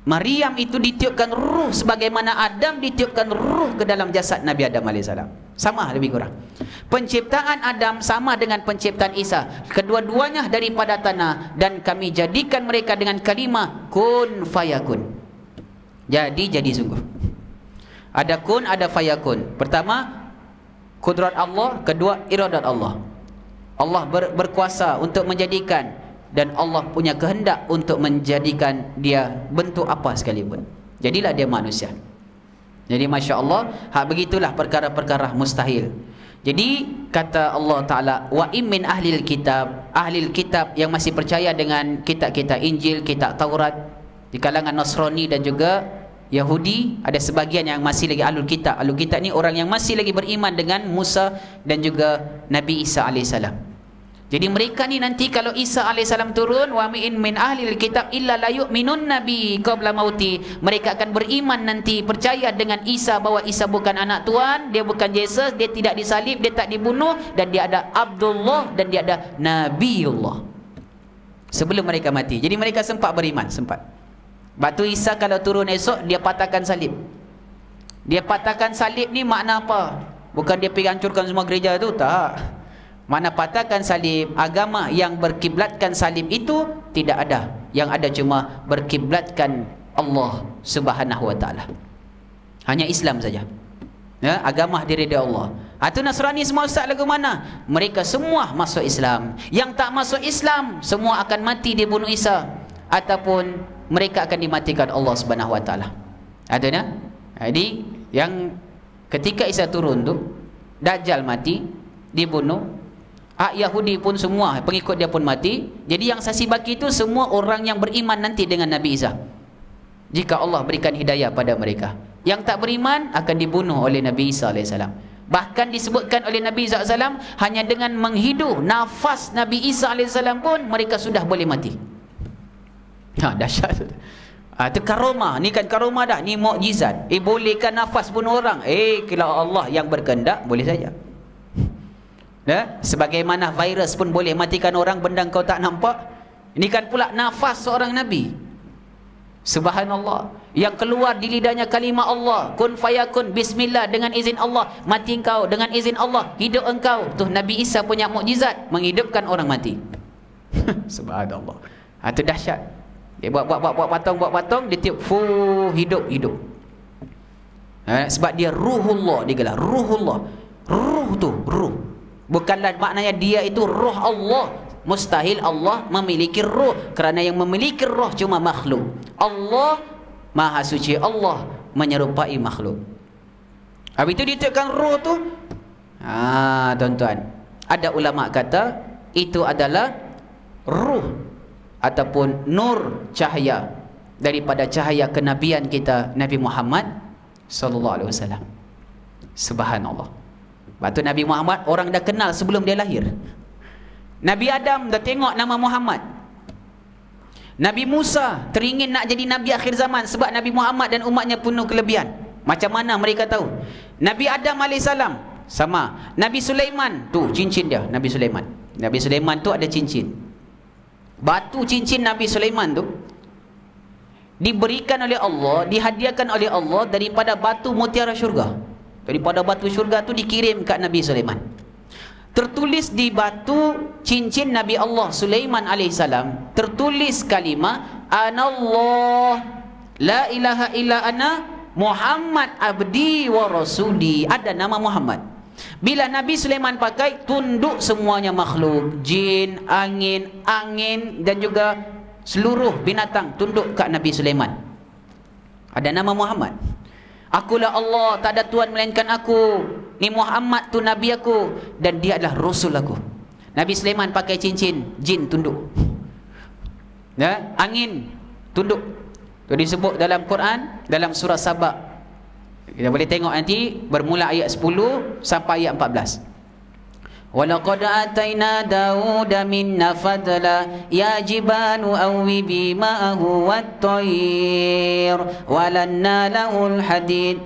Maryam itu ditiupkan ruh sebagaimana Adam ditiupkan ruh ke dalam jasad Nabi Adam AS. Sama lebih kurang. Penciptaan Adam sama dengan penciptaan Isa. Kedua-duanya daripada tanah, dan kami jadikan mereka dengan kalimah kun fayakun. Jadi sungguh. Ada kun, ada fayakun. Pertama kudrat Allah, kedua iradat Allah. Allah berkuasa untuk menjadikan, dan Allah punya kehendak untuk menjadikan dia bentuk apa sekalipun. Jadilah dia manusia. Jadi Masya Allah, begitulah perkara-perkara mustahil. Jadi kata Allah Ta'ala, wa min ahlil kitab, ahlil kitab yang masih percaya dengan kitab-kitab Injil, kitab Taurat, di kalangan Nasrani dan juga Yahudi, ada sebagian yang masih lagi ahlul kitab. Ahlul kitab ni orang yang masih lagi beriman dengan Musa dan juga Nabi Isa alaihissalam. Jadi mereka ni nanti kalau Isa alaihissalam turun, wa min ahlil kitab illa la yu'minun nabi qabla mauti, mereka akan beriman nanti, percaya dengan Isa, bahawa Isa bukan anak Tuhan, dia bukan Yesus, dia tidak disalib, dia tak dibunuh, dan dia ada Abdullah, dan dia ada Nabiullah sebelum mereka mati. Jadi mereka sempat beriman, sempat. Batu Isa kalau turun esok, dia patahkan salib. Dia patahkan salib ni makna apa? Bukan dia pergi hancurkan semua gereja tu, tak. Mana patahkan salib, agama yang berkiblatkan salib itu tidak ada. Yang ada cuma berkiblatkan Allah Subhanahu wa taala. Hanya Islam saja. Ya, agama diridai Allah. Atau Nasrani semua ustaz lagu mana? Mereka semua masuk Islam. Yang tak masuk Islam semua akan mati dibunuh Isa, ataupun mereka akan dimatikan Allah Subhanahu wa taala. Adanya? Jadi yang ketika Isa turun tu, Dajjal mati, dibunuh, Yahudi pun semua pengikut dia pun mati. Jadi yang saksi baki itu semua orang yang beriman nanti dengan Nabi Isa, jika Allah berikan hidayah pada mereka. Yang tak beriman akan dibunuh oleh Nabi Isa alaihissalam. Bahkan disebutkan oleh Nabi Isa alaihissalam, hanya dengan menghidu nafas Nabi Isa alaihissalam pun mereka sudah boleh mati. Dahsyat. Itu karomah. Ni kan karomah dah. Ni mukjizat. Bolehkan nafas bunuh orang. Kalau Allah yang berkehendak, boleh saja. Sebagaimana virus pun boleh matikan orang, benda kau tak nampak. Ini kan pula nafas seorang Nabi. Subhanallah. Yang keluar di lidahnya kalimah Allah, kun fayakun, bismillah, dengan izin Allah mati engkau, dengan izin Allah hidup engkau. Tuh Nabi Isa punya mukjizat, menghidupkan orang mati. Subhanallah. Itu dahsyat. Dia buat patung, dia tiup, hidup. Sebab dia ruhullah, digelar ruhullah. Ruh tu, ruh. Bukanlah maknanya dia itu roh Allah. Mustahil Allah memiliki roh, kerana yang memiliki roh cuma makhluk. Allah Maha Suci, Allah menyerupai makhluk. Habis itu ditiupkan roh tu. Tuan-tuan, ada ulama kata itu adalah ruh ataupun nur, cahaya daripada cahaya kenabian kita Nabi Muhammad sallallahu alaihi wasallam. Subhanallah. Batu Nabi Muhammad orang dah kenal sebelum dia lahir. Nabi Adam dah tengok nama Muhammad. Nabi Musa teringin nak jadi Nabi akhir zaman sebab Nabi Muhammad dan umatnya penuh kelebihan. Macam mana mereka tahu? Nabi Adam alaihissalam sama. Nabi Sulaiman tu cincin dia, Nabi Sulaiman. Nabi Sulaiman tu ada cincin. Batu cincin Nabi Sulaiman tu diberikan oleh Allah, dihadiahkan oleh Allah daripada batu mutiara syurga. Daripada batu syurga tu dikirim kat Nabi Sulaiman. Tertulis di batu cincin Nabi Allah Sulaiman alaihissalam, tertulis kalimah Anallah la ilaha illa ana Muhammad abdi wa rasuli. Ada nama Muhammad. Bila Nabi Sulaiman pakai, tunduk semuanya makhluk, jin, angin dan juga seluruh binatang tunduk kat Nabi Sulaiman. Ada nama Muhammad. Akulah Allah, tak ada Tuhan melainkan aku. Ni Muhammad tu Nabi aku, dan dia adalah Rasul aku. Nabi Sulaiman pakai cincin, jin tunduk. Angin tunduk. Itu disebut dalam Quran, dalam surah Sabah. Kita boleh tengok nanti, bermula ayat 10 sampai ayat 14. Walaqad ataina Dauda minna fadla ya jibalu awwibi ma'ahu wat-tayr walanna lahul hadid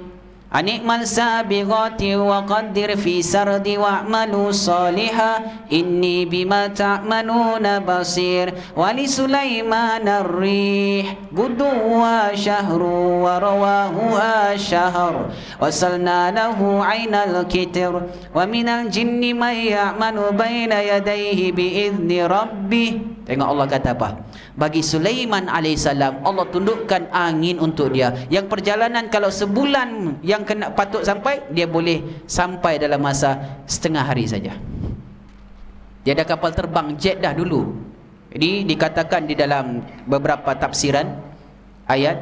Anikmal sabighati wa qaddir fi sardi wa'malu salihah inni bima ta'manuna basir. Wa li Sulaiman ar-rih guduwa syahru wa rawahuha syahr wasalna lahu 'ainal kitir wa minal jinni may ya'manu baina yadayhi bi'izni rabbih. Tengok Allah kata apa? Bagi Sulaiman alaihissalam Allah tundukkan angin untuk dia, yang perjalanan kalau sebulan yang kena patut sampai, dia boleh sampai dalam masa setengah hari saja. Dia ada kapal terbang jet dah dulu. Jadi dikatakan di dalam beberapa tafsiran ayat,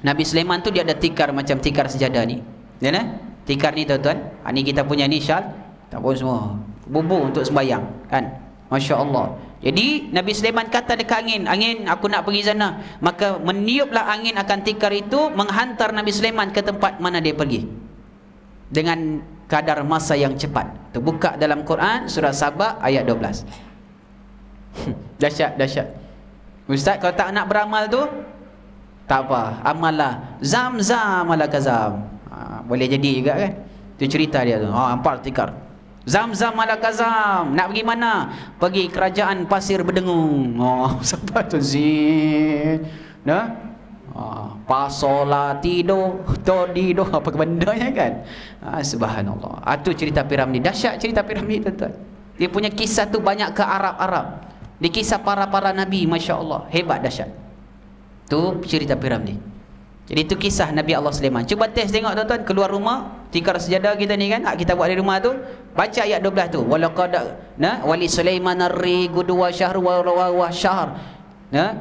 Nabi Sulaiman tu dia ada tikar macam tikar sejadah ni. Ya kan? Tikar ni tuan-tuan, ni kita punya ni syal, tak pun semua bubu untuk sembahyang kan. Masya-Allah. Jadi Nabi Sulaiman kata dekat angin, angin aku nak pergi sana. Maka meniuplah angin akan tikar itu, menghantar Nabi Sulaiman ke tempat mana dia pergi dengan kadar masa yang cepat. Terbuka dalam Quran surah Sabah ayat 12. Dahsyat, dahsyat. Ustaz, kalau tak nak beramal tu tak apa, amallah zam-zam ala kazam. Boleh jadi juga kan. Itu cerita dia tu. Ampar tikar. Zam-zam ala kazam. Nak pergi mana? Pergi kerajaan pasir berdengung. Sampai tu zin. Nah. Pasola tido, todido, apa bendanya kan? Subhanallah. Itu cerita piramid. Dahsyat cerita piramid tuan-tuan. Dia punya kisah tu banyak ke Arab-Arab. Di kisah para nabi, masya-Allah, hebat dahsyat. Tu cerita piramid. Jadi itu kisah Nabi Allah Sulaiman. Cuba test tengok tuan-tuan, keluar rumah, tikar sejadah kita ni kan, kita buat di rumah tu, baca ayat 12 tu. Walaqad wali Sulaiman ar-rih guduwa syahru wa rawahu syahr.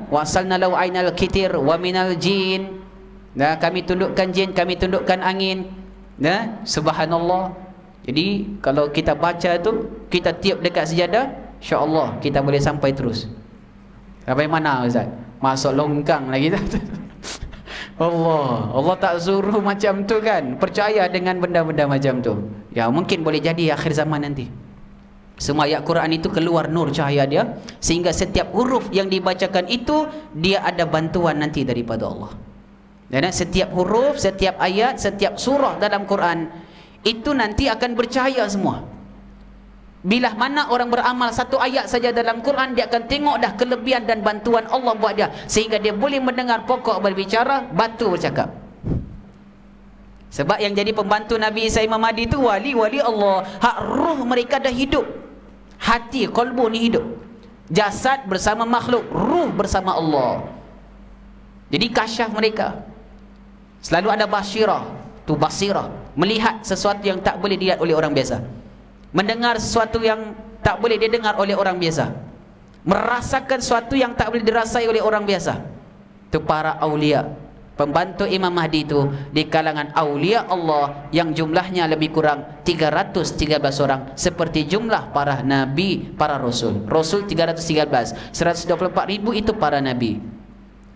Wasalna lahu ainal kitir wa minal jin. Kami tundukkan jin, kami tundukkan angin. Subhanallah. Jadi kalau kita baca tu, kita tiup dekat sejadah, insya-Allah kita boleh sampai terus. Sampai mana Ustaz? Masuk longkang lagi tak? Allah tak suruh macam tu kan. Percaya dengan benda-benda macam tu. Ya mungkin boleh jadi akhir zaman nanti. Semua ayat Quran itu keluar nur cahaya dia, sehingga setiap huruf yang dibacakan itu dia ada bantuan nanti daripada Allah. Dan setiap huruf, setiap ayat, setiap surah dalam Quran itu nanti akan bercahaya semua. Bila mana orang beramal satu ayat saja dalam Quran, dia akan tengok dah kelebihan dan bantuan Allah buat dia, sehingga dia boleh mendengar pokok berbicara, batu bercakap. Sebab yang jadi pembantu Nabi Isa Imam Mahdi itu wali-wali Allah. Hak ruh mereka dah hidup. Hati, qalbu ni hidup. Jasad bersama makhluk, ruh bersama Allah. Jadi kasyaf mereka. Selalu ada basyirah, tu basirah, melihat sesuatu yang tak boleh dilihat oleh orang biasa. Mendengar sesuatu yang tak boleh didengar oleh orang biasa. Merasakan sesuatu yang tak boleh dirasai oleh orang biasa. Itu para awliya. Pembantu Imam Mahdi itu di kalangan awliya Allah yang jumlahnya lebih kurang 313 orang, seperti jumlah para nabi, para rasul. Rasul 313, 124,000 itu para nabi.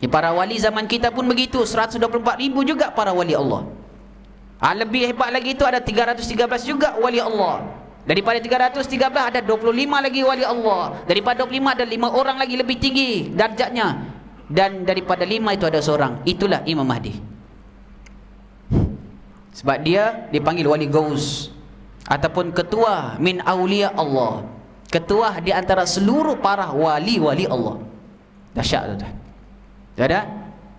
Para wali zaman kita pun begitu, 124,000 juga para wali Allah. Lebih hebat lagi itu ada 313 juga wali Allah. Daripada 313 ada 25 lagi wali Allah. Daripada 25 ada 5 orang lagi lebih tinggi darjatnya. Dan daripada 5 itu ada seorang. Itulah Imam Mahdi. Sebab dia dipanggil wali gaus, ataupun ketua min awliya Allah. Ketua di antara seluruh para wali-wali Allah. Dahsyat tuan-tuan.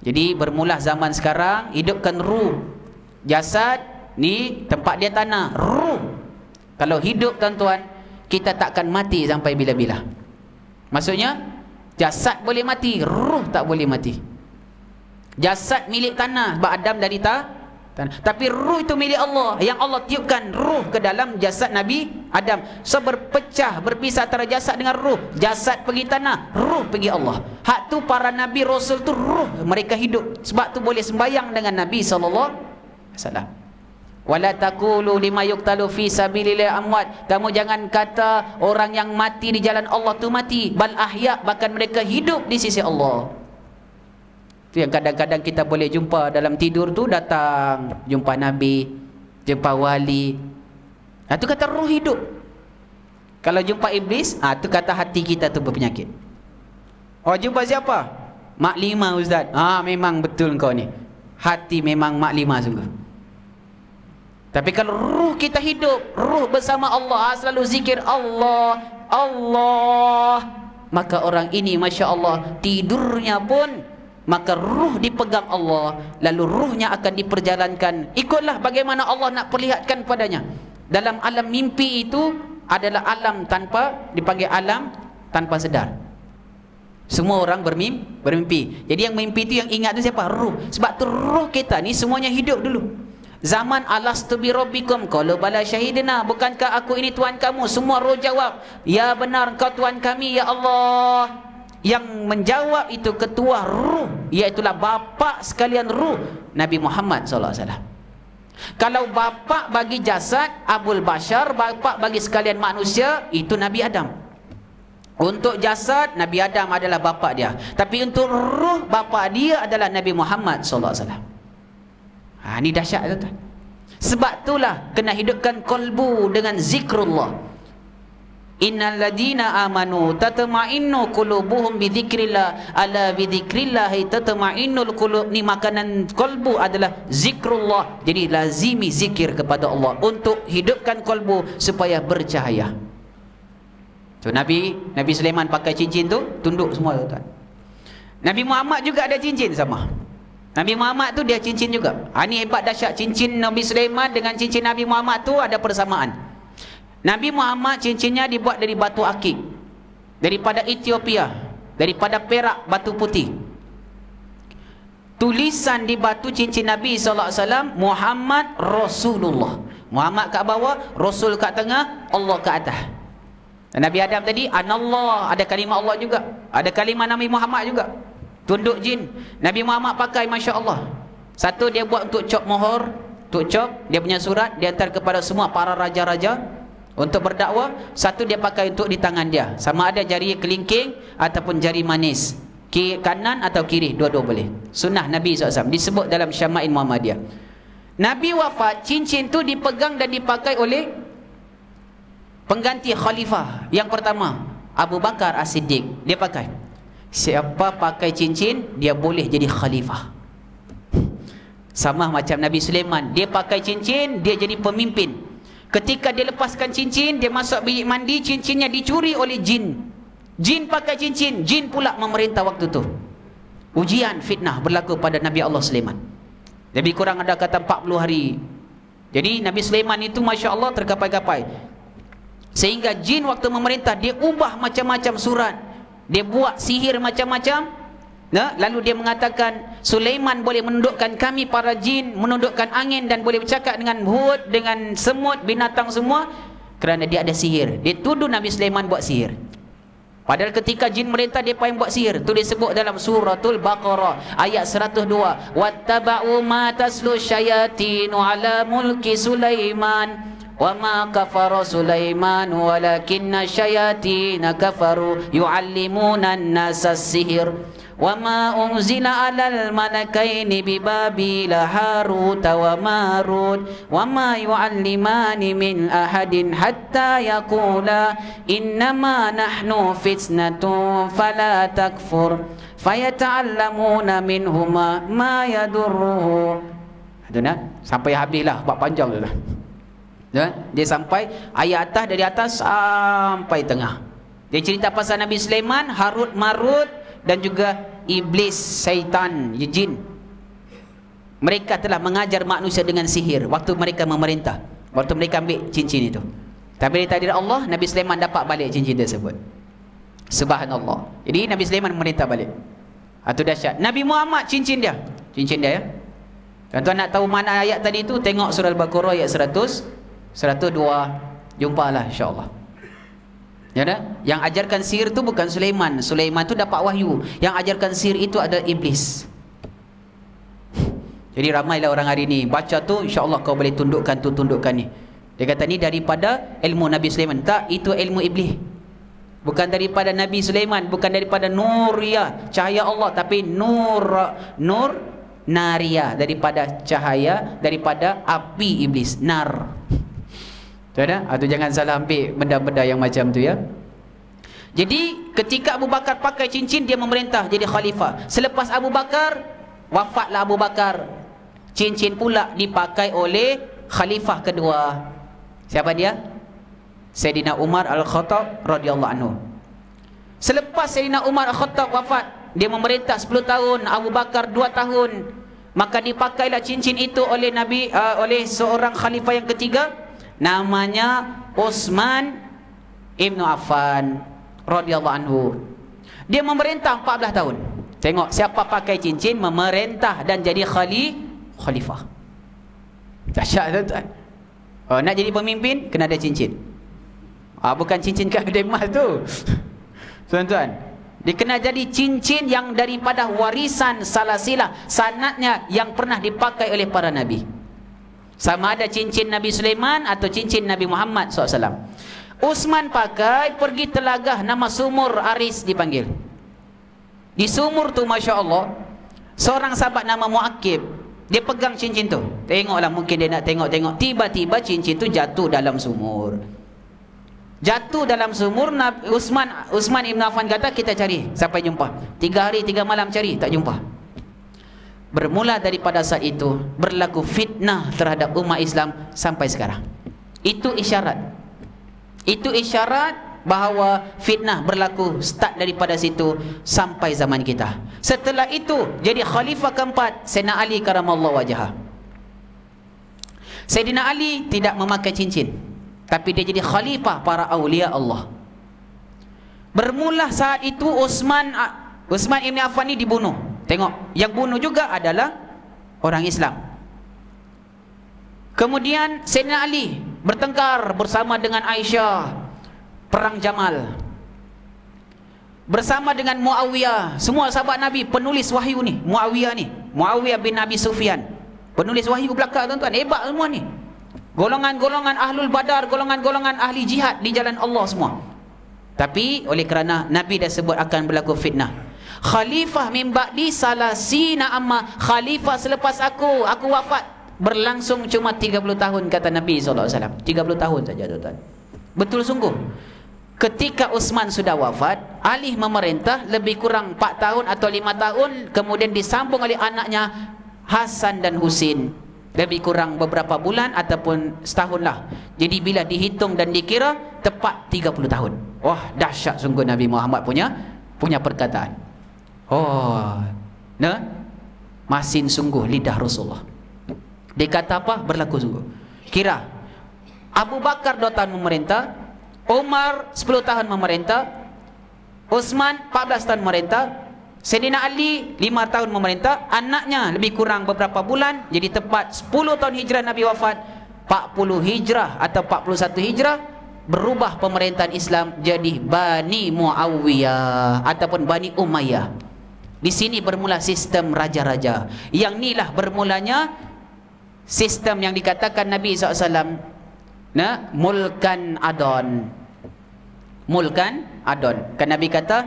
Jadi bermula zaman sekarang, hidupkan ruh. Jasad ni tempat dia tanah, ruh. Kalau hidup tuan-tuan, kita takkan mati sampai bila-bila. Maksudnya jasad boleh mati, ruh tak boleh mati. Jasad milik tanah, sebab Adam dari tanah. Tapi ruh itu milik Allah. Yang Allah tiupkan ruh ke dalam jasad Nabi Adam. So berpecah, berpisah antara jasad dengan ruh. Jasad pergi tanah, ruh pergi Allah. Hak tu para Nabi Rasul tu ruh mereka hidup. Sebab tu boleh sembahyang dengan Nabi SAW. Wala taqulu lima yuqtalu fi sabilillah amwat. Kamu jangan kata orang yang mati di jalan Allah tu mati, bal ahya, bahkan mereka hidup di sisi Allah. Itu yang kadang-kadang kita boleh jumpa dalam tidur tu, datang jumpa Nabi, jumpa wali. Itu kata ruh hidup. Kalau jumpa iblis, itu kata hati kita tu berpenyakit. Jumpa siapa? Mak lima ustaz. Memang betul kau ni. Hati memang mak lima sungguh. Tapi kalau ruh kita hidup, ruh bersama Allah, selalu zikir Allah, Allah, maka orang ini Masya Allah, tidurnya pun, maka ruh dipegang Allah, lalu ruhnya akan diperjalankan. Ikutlah bagaimana Allah nak perlihatkan padanya. Dalam alam mimpi itu adalah alam tanpa, dipanggil alam tanpa sedar. Semua orang bermimpi. Jadi yang mimpi itu, yang ingat itu siapa? Ruh. Sebab tu ruh kita ni semuanya hidup dulu. Zaman alastu bi rabbikum, qalu bala syahidna, bukankah aku ini Tuhan kamu? Semua roh jawab, ya benar engkau Tuhan kami ya Allah. Yang menjawab itu ketua ruh, iaitulah bapa sekalian ruh, Nabi Muhammad SAW. Kalau bapa bagi jasad, Abul Bashar, bapa bagi sekalian manusia, itu Nabi Adam. Untuk jasad, Nabi Adam adalah bapa dia. Tapi untuk ruh, bapa dia adalah Nabi Muhammad SAW. Ini dahsyat, tuan-tuan. Sebab itulah kena hidupkan kolbu dengan zikrullah. Innal ladina amanu tatma'innu qulubuhum bi dzikrillah, ala bi dzikrillah tatma'innul qulub. Ni makanan kolbu adalah zikrullah. Jadi lazimi zikir kepada Allah untuk hidupkan kolbu supaya bercahaya. So Nabi Sulaiman pakai cincin tu, tunduk semua, tuan-tuan. Nabi Muhammad juga ada cincin sama. Nabi Muhammad tu dia cincin juga. Ini hebat dahsyat. Cincin Nabi Sulaiman dengan cincin Nabi Muhammad tu ada persamaan. Nabi Muhammad cincinnya dibuat dari batu akik, daripada Ethiopia, daripada perak, batu putih. Tulisan di batu cincin Nabi SAW, Muhammad Rasulullah. Muhammad kat bawah, Rasul kat tengah, Allah kat atas. Dan Nabi Adam tadi Anallah, ada kalimah Allah juga, ada kalimah Nabi Muhammad juga. Tunduk jin, Nabi Muhammad pakai, Masya Allah. Satu dia buat untuk cop mohor, untuk cop dia punya surat, dia hantar kepada semua para raja-raja untuk berdakwah. Satu dia pakai untuk di tangan dia, sama ada jari kelingking ataupun jari manis, kanan atau kiri, dua-dua boleh. Sunnah Nabi SAW disebut dalam Syama'il Muhammadiyah. Nabi wafat, cincin tu dipegang dan dipakai oleh pengganti khalifah yang pertama, Abu Bakar As-Siddiq. Dia pakai. Siapa pakai cincin, dia boleh jadi khalifah. Sama macam Nabi Sulaiman, dia pakai cincin, dia jadi pemimpin. Ketika dia lepaskan cincin, dia masuk bilik mandi, cincinnya dicuri oleh jin. Jin pakai cincin, jin pula memerintah waktu tu. Ujian, fitnah berlaku pada Nabi Allah Sulaiman. Lebih kurang ada kata 40 hari. Jadi Nabi Sulaiman itu Masya Allah tergapai-gapai. Sehingga jin waktu memerintah, dia ubah macam-macam surat, dia buat sihir macam-macam. Lalu dia mengatakan, Sulaiman boleh menundukkan kami para jin, menundukkan angin, dan boleh bercakap dengan hud, dengan semut, binatang semua, kerana dia ada sihir. Dia tuduh Nabi Sulaiman buat sihir. Padahal ketika jin merintah, dia payah buat sihir. Itu disebut dalam suratul Baqarah ayat 102. Wattaba'u ma taslu syayatinu ala mulki Sulaiman wa ma kafara Sulaiman walakinna syayatina kafaru yu'allimuna an-nasa as-sihr wa ma unzila 'alal malakaini bi Babila Harut wa Marut wa ma yu'allimani min ahadin hatta yaqula innama nahnu fitnatun fala takfur fayata'allamuna minhuma ma yadurruhu. Sampai habislah, buat panjang tu lah. Dia sampai ayat atas, dari atas sampai tengah. Dia cerita pasal Nabi Sulaiman, Harut Marut, dan juga iblis, syaitan, jin. Mereka telah mengajar manusia dengan sihir waktu mereka memerintah, waktu mereka ambil cincin itu. Tapi dari takdir Allah, Nabi Sulaiman dapat balik cincin tersebut. Subhanallah. Jadi Nabi Sulaiman memerintah balik. Itu dahsyat. Nabi Muhammad, cincin dia ya. Tuan-tuan nak tahu mana ayat tadi tu, tengok surah Al-Baqarah ayat 102, jumpalah insya-Allah. Ya dah? Yang ajarkan sihir tu bukan Sulaiman. Sulaiman tu dapat wahyu. Yang ajarkan sihir itu adalah iblis. Jadi ramailah orang hari ni baca tu, insya-Allah kau boleh tundukkan tu, tundukkan ni. Dia kata ni daripada ilmu Nabi Sulaiman. Tak, itu ilmu iblis. Bukan daripada Nabi Sulaiman, bukan daripada nuria, cahaya Allah, tapi nur naria, daripada cahaya, daripada api iblis, nar. Atau jangan salah ambil benda-benda yang macam tu ya. Jadi ketika Abu Bakar pakai cincin, dia memerintah jadi khalifah. Selepas Abu Bakar, wafatlah Abu Bakar, cincin pula dipakai oleh khalifah kedua. Siapa dia? Sayyidina Umar Al-Khattab radhiyallahu anhu. Selepas Sayyidina Umar Al-Khattab wafat, dia memerintah 10 tahun, Abu Bakar 2 tahun. Maka dipakailah cincin itu oleh Nabi, oleh seorang khalifah yang ketiga, namanya Utsman Ibn Affan radhiyallahu anhu. Dia memerintah 14 tahun. Tengok siapa pakai cincin memerintah dan jadi khalifah. Dahsyat tuan-tuan. Oh, nak jadi pemimpin kena ada cincin. Bukan cincin kat kedai emas tu. Tuan-tuan, dia kena jadi cincin yang daripada warisan salasilah sanadnya yang pernah dipakai oleh para nabi. Sama ada cincin Nabi Sulaiman atau cincin Nabi Muhammad SAW. Utsman pakai pergi telagah nama Sumur Aris dipanggil. Di sumur tu Masya Allah, seorang sahabat nama Mu'aqib, dia pegang cincin tu. Tengoklah, mungkin dia nak tengok-tengok. Tiba-tiba cincin tu jatuh dalam sumur. Jatuh dalam sumur. Utsman Ibn Affan kata, kita cari sampai jumpa. 3 hari 3 malam cari, tak jumpa. Bermula daripada saat itu berlaku fitnah terhadap umat Islam sampai sekarang. Itu isyarat bahawa fitnah berlaku start daripada situ sampai zaman kita. Setelah itu jadi khalifah keempat Sayyidina Ali karamallahu wajhah. Sayyidina Ali tidak memakai cincin, tapi dia jadi khalifah para awliya Allah. Bermula saat itu Utsman Ibn Affan ni dibunuh. Tengok, yang bunuh juga adalah orang Islam. Kemudian Sayyidina Ali bertengkar bersama dengan Aisyah, perang Jamal, bersama dengan Muawiyah. Semua sahabat Nabi, penulis wahyu ni, Muawiyah bin Abi Sufyan, penulis wahyu belaka tuan-tuan, hebat semua ni. Golongan-golongan ahlul badar, golongan-golongan ahli jihad di jalan Allah semua. Tapi oleh kerana Nabi dah sebut akan berlaku fitnah, khalifah min ba'di salasina amma, khalifah selepas aku wafat berlangsung cuma 30 tahun kata Nabi SAW. 30 tahun saja tuan-tuan. Betul sungguh. Ketika Utsman sudah wafat, Ali memerintah lebih kurang 4 tahun atau 5 tahun, kemudian disambung oleh anaknya Hasan dan Husin, lebih kurang beberapa bulan ataupun setahun lah. Jadi bila dihitung dan dikira tepat 30 tahun. Wah, dahsyat sungguh Nabi Muhammad punya perkataan. Oh, nah, masin sungguh lidah Rasulullah. Dia kata apa? Berlaku sungguh. Kira Abu Bakar 2 tahun memerintah, Umar 10 tahun memerintah, Utsman 14 tahun memerintah, Sayyidina Ali 5 tahun memerintah, anaknya lebih kurang beberapa bulan. Jadi tepat 10 tahun hijrah Nabi wafat, 40 hijrah atau 41 hijrah berubah pemerintahan Islam jadi Bani Muawiyah ataupun Bani Umayyah. Di sini bermula sistem raja-raja. Yang inilah bermulanya sistem yang dikatakan Nabi SAW, nah, mulkan adon. Mulkan adon. Kan Nabi kata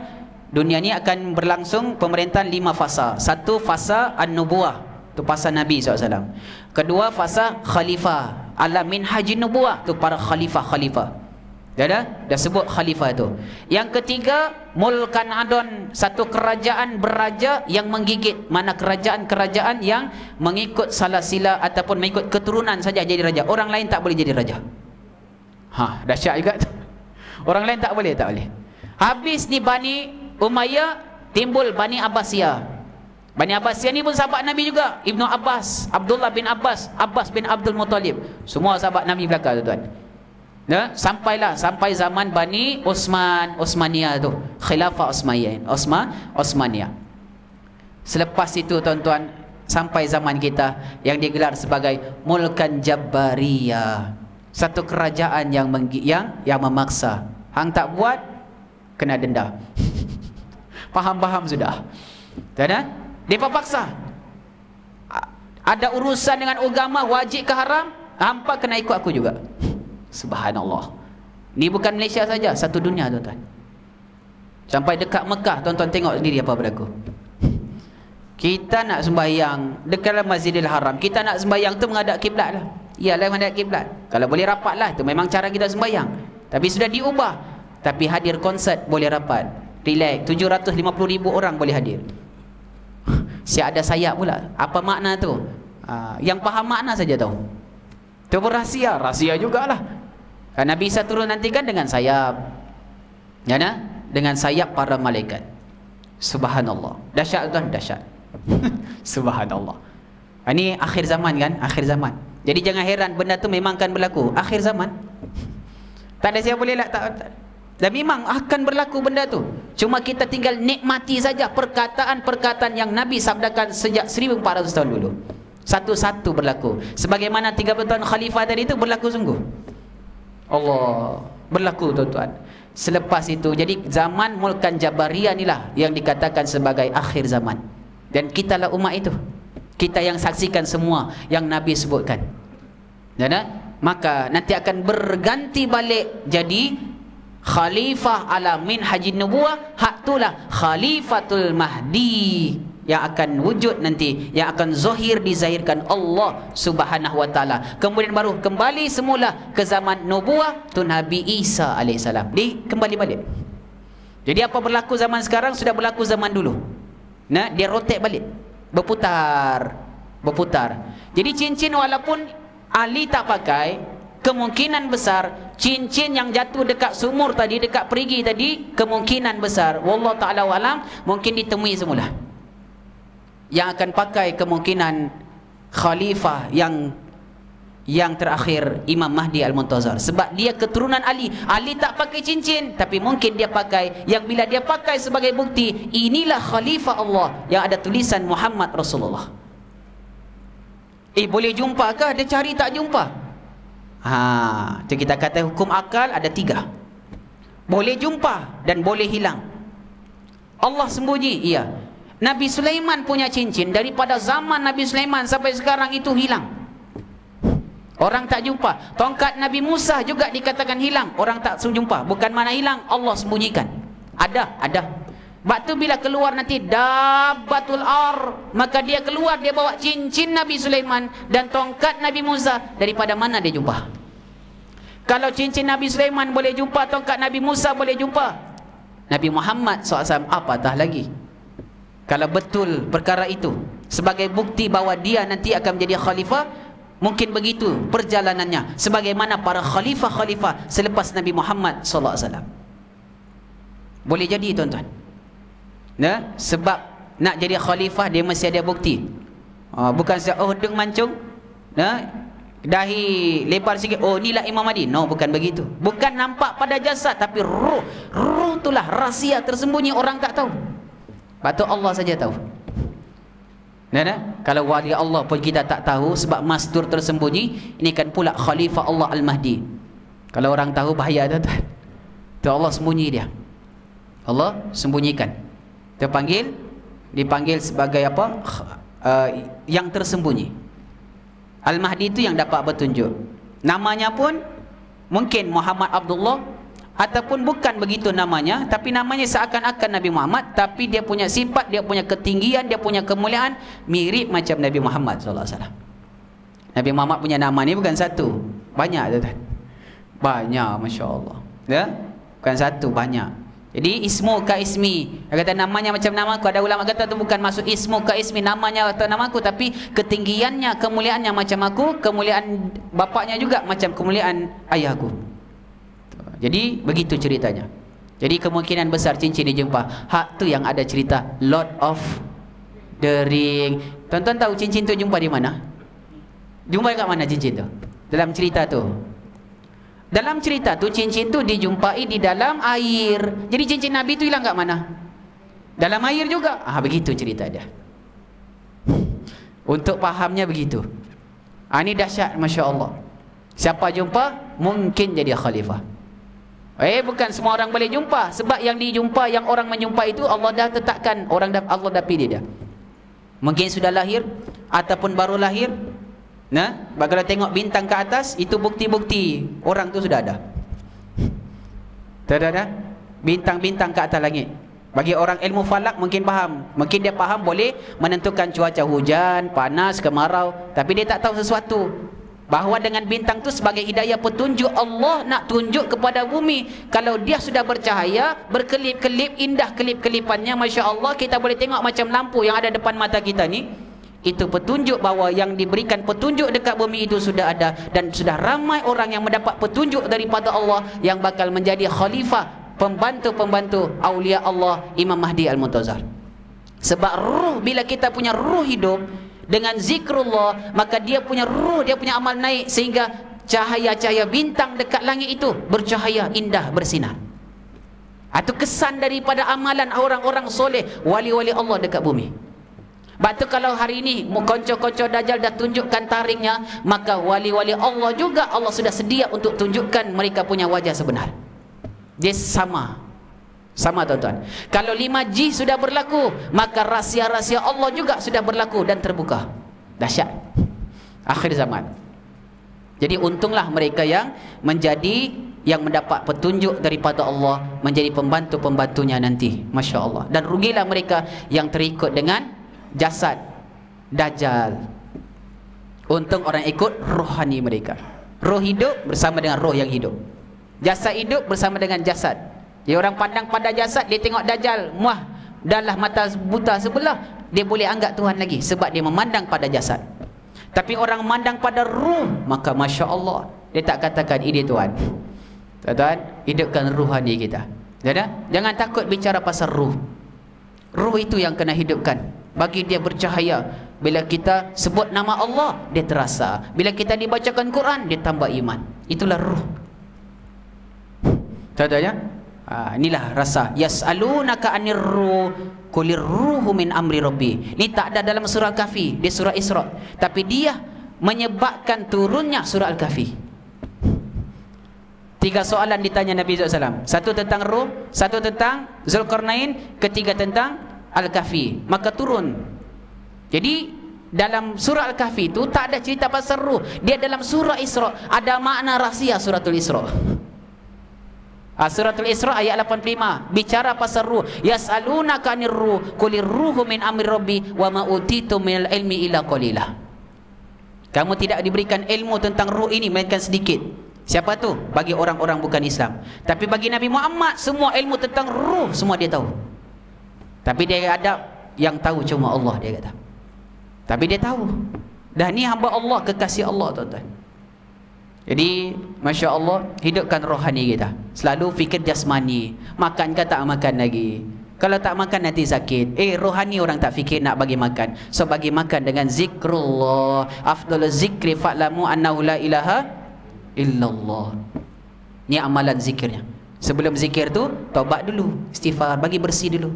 dunia ni akan berlangsung pemerintahan 5 fasa. 1 fasa an-nubuwah, tu fasa Nabi SAW. Kedua fasa khalifah, ala min haji nubuwah, tu para khalifah. Dah sebut khalifah tu. Yang ketiga mulkan adon, satu kerajaan beraja yang menggigit. Mana kerajaan-kerajaan yang mengikut salasila ataupun mengikut keturunan saja jadi raja. Orang lain tak boleh jadi raja. Dahsyat juga tu. Orang lain tak boleh. Habis ni Bani Umayyah, timbul Bani Abbasiyah. Bani Abbasiyah ni pun sahabat Nabi juga. Ibnu Abbas, Abdullah bin Abbas, Abbas bin Abdul Muttalib, semua sahabat Nabi belaka tuan-tuan. Nah, sampai zaman Bani Utsmaniyah tu, Khilafah Utsmaniyah. Selepas itu tuan-tuan sampai zaman kita yang digelar sebagai Mulkan Jabbariyah, satu kerajaan yang memaksa. Hang tak buat kena denda. Faham sudah. Tuan-tuan, depa paksa. Ada urusan dengan agama, wajib ke haram, hampa kena ikut aku juga. Subhanallah. Ni bukan Malaysia saja, satu dunia tuan-tuan. Sampai dekat Mekah, tuan-tuan tengok sendiri apa berlaku. Kita nak sembahyang dekat Masjidil Haram, kita nak sembahyang tu menghadap kiblat lah. Iyalah menghadap kiblat. Kalau boleh rapat lah, itu memang cara kita sembahyang. Tapi sudah diubah. Tapi hadir konsert boleh rapat, relax. 750,000 orang boleh hadir. Siap ada sayap pula. Apa makna tu? Yang faham makna saja tahu. Itu pun rahsia, rahsia jugalah. Nabi Isa turun nanti kan dengan sayap, ya nah? Dengan sayap para malaikat. Subhanallah, dahsyat tuan, dahsyat. Subhanallah. Ini akhir zaman kan, akhir zaman. Jadi jangan heran, benda tu memang akan berlaku akhir zaman. Tak ada siapa boleh tak. Dan memang akan berlaku benda tu. Cuma kita tinggal nikmati saja perkataan-perkataan yang Nabi sabdakan sejak 1400 tahun dulu. Satu-satu berlaku. Sebagaimana 30 tahun khalifah tadi itu berlaku sungguh. Allah, berlaku tuan-tuan. Selepas itu, jadi zaman Mulkan Jabariyah inilah yang dikatakan sebagai akhir zaman. Dan kitalah umat itu. Kita yang saksikan semua yang Nabi sebutkan. Ya, maka nanti akan berganti balik jadi Khalifah ala minhajin nubuwah, hak itulah Khalifatul Mahdi yang akan wujud nanti, yang akan zahir dizahirkan Allah Subhanahu wa taala. Kemudian baru kembali semula ke zaman nubuwah tu Nabi Isa alaihissalam. Kembali balik. Jadi apa berlaku zaman sekarang sudah berlaku zaman dulu. Nah, dia rotate balik. Berputar. Jadi cincin walaupun Ali tak pakai, kemungkinan besar cincin yang jatuh dekat sumur tadi, dekat perigi tadi, kemungkinan besar wallahu taala alam mungkin ditemui semula. Yang akan pakai kemungkinan khalifah yang terakhir Imam Mahdi Al-Muntazar, sebab dia keturunan Ali. Ali tak pakai cincin, tapi mungkin dia pakai, yang bila dia pakai sebagai bukti inilah khalifah Allah yang ada tulisan Muhammad Rasulullah. Boleh jumpa kah? Dia cari tak jumpa. Itu kita kata hukum akal ada 3. Boleh jumpa dan boleh hilang. Allah sembunyi, iya. Nabi Sulaiman punya cincin daripada zaman Nabi Sulaiman sampai sekarang itu hilang. Orang tak jumpa. Tongkat Nabi Musa juga dikatakan hilang. Orang tak jumpa. Bukan mana hilang, Allah sembunyikan. Ada. Waktu bila keluar nanti Dabbatul Ar, maka dia keluar, dia bawa cincin Nabi Sulaiman dan tongkat Nabi Musa. Daripada mana dia jumpa? Kalau cincin Nabi Sulaiman boleh jumpa, tongkat Nabi Musa boleh jumpa, Nabi Muhammad SAW apatah lagi. Kalau betul perkara itu sebagai bukti bahawa dia nanti akan menjadi khalifah, mungkin begitu perjalanannya sebagaimana para khalifah-khalifah selepas Nabi Muhammad SAW. Boleh jadi tuan-tuan. Nah, sebab nak jadi khalifah dia mesti ada bukti. Bukan deng mancung, nah, dahi lebar sikit, inilah Imam Mahdi. No, bukan begitu. Bukan nampak pada jasad, tapi ruh itulah rahsia tersembunyi, orang tak tahu. Patut Allah saja tahu. Nah, kalau wali Allah pun kita tak tahu sebab mastur tersembunyi, ini kan pula khalifah Allah Al-Mahdi. Kalau orang tahu bahaya tuan-tuan. Tu Allah sembunyi dia. Allah sembunyikan. Dipanggil sebagai apa? Yang tersembunyi. Al-Mahdi itu yang dapat bertunjuk. Namanya pun mungkin Muhammad Abdullah, ataupun bukan begitu namanya, tapi namanya seakan-akan Nabi Muhammad, tapi dia punya sifat, dia punya ketinggian, dia punya kemuliaan mirip macam Nabi Muhammad SAW. Nabi Muhammad punya nama ni bukan satu, banyak tuan-tuan. Banyak, Masya Allah. Ya? Bukan satu, banyak. Jadi ismu ka ismi, dia kata namanya macam namaku. Ada ulama kata tu bukan maksud ismu ka ismi, namanya atau namaku, tapi ketinggiannya, kemuliaannya macam aku, kemuliaan bapaknya juga macam kemuliaan ayahku. Jadi begitu ceritanya. Jadi kemungkinan besar cincin dijumpa. Hak tu yang ada cerita Lord of the Ring. Tuan-tuan tahu cincin tu jumpa di mana? Jumpa kat mana cincin tu? Dalam cerita tu. Dalam cerita tu cincin tu dijumpai di dalam air. Jadi cincin Nabi tu hilang kat mana? Dalam air juga. Begitu cerita dia. Untuk fahamnya begitu. Ini dahsyat, Masya Allah. Siapa jumpa mungkin jadi khalifah. Bukan semua orang boleh jumpa. Sebab yang dijumpa, yang orang menjumpa itu Allah dah tetapkan. Allah dah pilih dia. Mungkin sudah lahir ataupun baru lahir. Nah, kalau tengok bintang ke atas, itu bukti-bukti orang tu sudah ada. Ada bintang-bintang ke atas langit. Bagi orang ilmu falak mungkin faham. Mungkin dia faham boleh menentukan cuaca hujan, panas, kemarau, tapi dia tak tahu sesuatu bahawa dengan bintang tu sebagai hidayah petunjuk Allah nak tunjuk kepada bumi. Kalau dia sudah bercahaya, berkelip-kelip, indah kelip-kelipannya, Masya Allah, kita boleh tengok macam lampu yang ada depan mata kita ni. itu petunjuk bahawa yang diberikan petunjuk dekat bumi itu sudah ada, dan sudah ramai orang yang mendapat petunjuk daripada Allah yang bakal menjadi khalifah, pembantu-pembantu Aulia Allah Imam Mahdi Al-Muntazar. Sebab ruh, bila kita punya ruh hidup dengan zikrullah, maka dia punya ruh, dia punya amal naik, sehingga cahaya-cahaya bintang dekat langit itu bercahaya indah, bersinar. Itu kesan daripada amalan orang-orang soleh, wali-wali Allah dekat bumi. Sebab tu kalau hari ini konco-konco Dajjal dah tunjukkan taringnya, maka wali-wali Allah juga Allah sudah sedia untuk tunjukkan mereka punya wajah sebenar. Dia sama tuan-tuan. Kalau 5G sudah berlaku, maka rahsia-rahsia Allah juga sudah berlaku dan terbuka. Dahsyat akhir zaman. Jadi untunglah mereka yang mendapat petunjuk daripada Allah, menjadi pembantu-pembantunya nanti, Masya Allah. Dan rugilah mereka yang terikut dengan jasad Dajjal. Untung orang ikut rohani mereka. Roh hidup bersama dengan roh yang hidup, jasad hidup bersama dengan jasad. Dia orang pandang pada jasad, dia tengok Dajjal, muah, dahlah mata buta sebelah, dia boleh anggap Tuhan lagi sebab dia memandang pada jasad. Tapi orang memandang pada ruh, maka Masya Allah, dia tak katakan ini Tuhan. Tuan-tuan, hidupkan ruhani kita. Jangan takut bicara pasal ruh. Ruh itu yang kena hidupkan. Bagi dia bercahaya. Bila kita sebut nama Allah, dia terasa. Bila kita dibacakan Quran, dia tambah iman. Itulah ruh. Tuan-tuan ya? Inilah rasa. Yas'alunaka 'anir ruh qulir ruhu min amri rabbi. Ini tak ada dalam surah Al-Kahfi, di surah Isra. Tapi dia menyebabkan turunnya surah Al-Kahfi. 3 soalan ditanya Nabi SAW. 1 tentang ruh, 1 tentang Zulkarnain, ketiga tentang Al-Kahfi. Maka turun. Jadi dalam surah Al-Kahfi itu tak ada cerita pasal ruh. Dia dalam surah Isra ada makna rahsia suratul Isra. Suratul Isra ayat 85 bicara pasal ruh. Yas'alunaka 'anir ruh qulir ruhu min amri rabbi wa ma utitum minal ilmi illa qalila. Kamu tidak diberikan ilmu tentang ruh ini melainkan sedikit. Siapa tu? Bagi orang-orang bukan Islam. Tapi bagi Nabi Muhammad, semua ilmu tentang ruh semua dia tahu. Tapi dia ada yang tahu cuma Allah, dia kata. Tapi dia tahu. Dah ni hamba Allah, kekasih Allah, tuan-tuan. Jadi Masya Allah, hidupkan rohani kita. Selalu fikir jasmani, makan ke tak makan lagi. Kalau tak makan nanti sakit. Rohani orang tak fikir nak bagi makan. So bagi makan dengan zikrullah. Afdal zikri fa'lamu annahu la ilaha illallah. Ni amalan zikirnya. Sebelum zikir tu, taubat dulu, istighfar, bagi bersih dulu,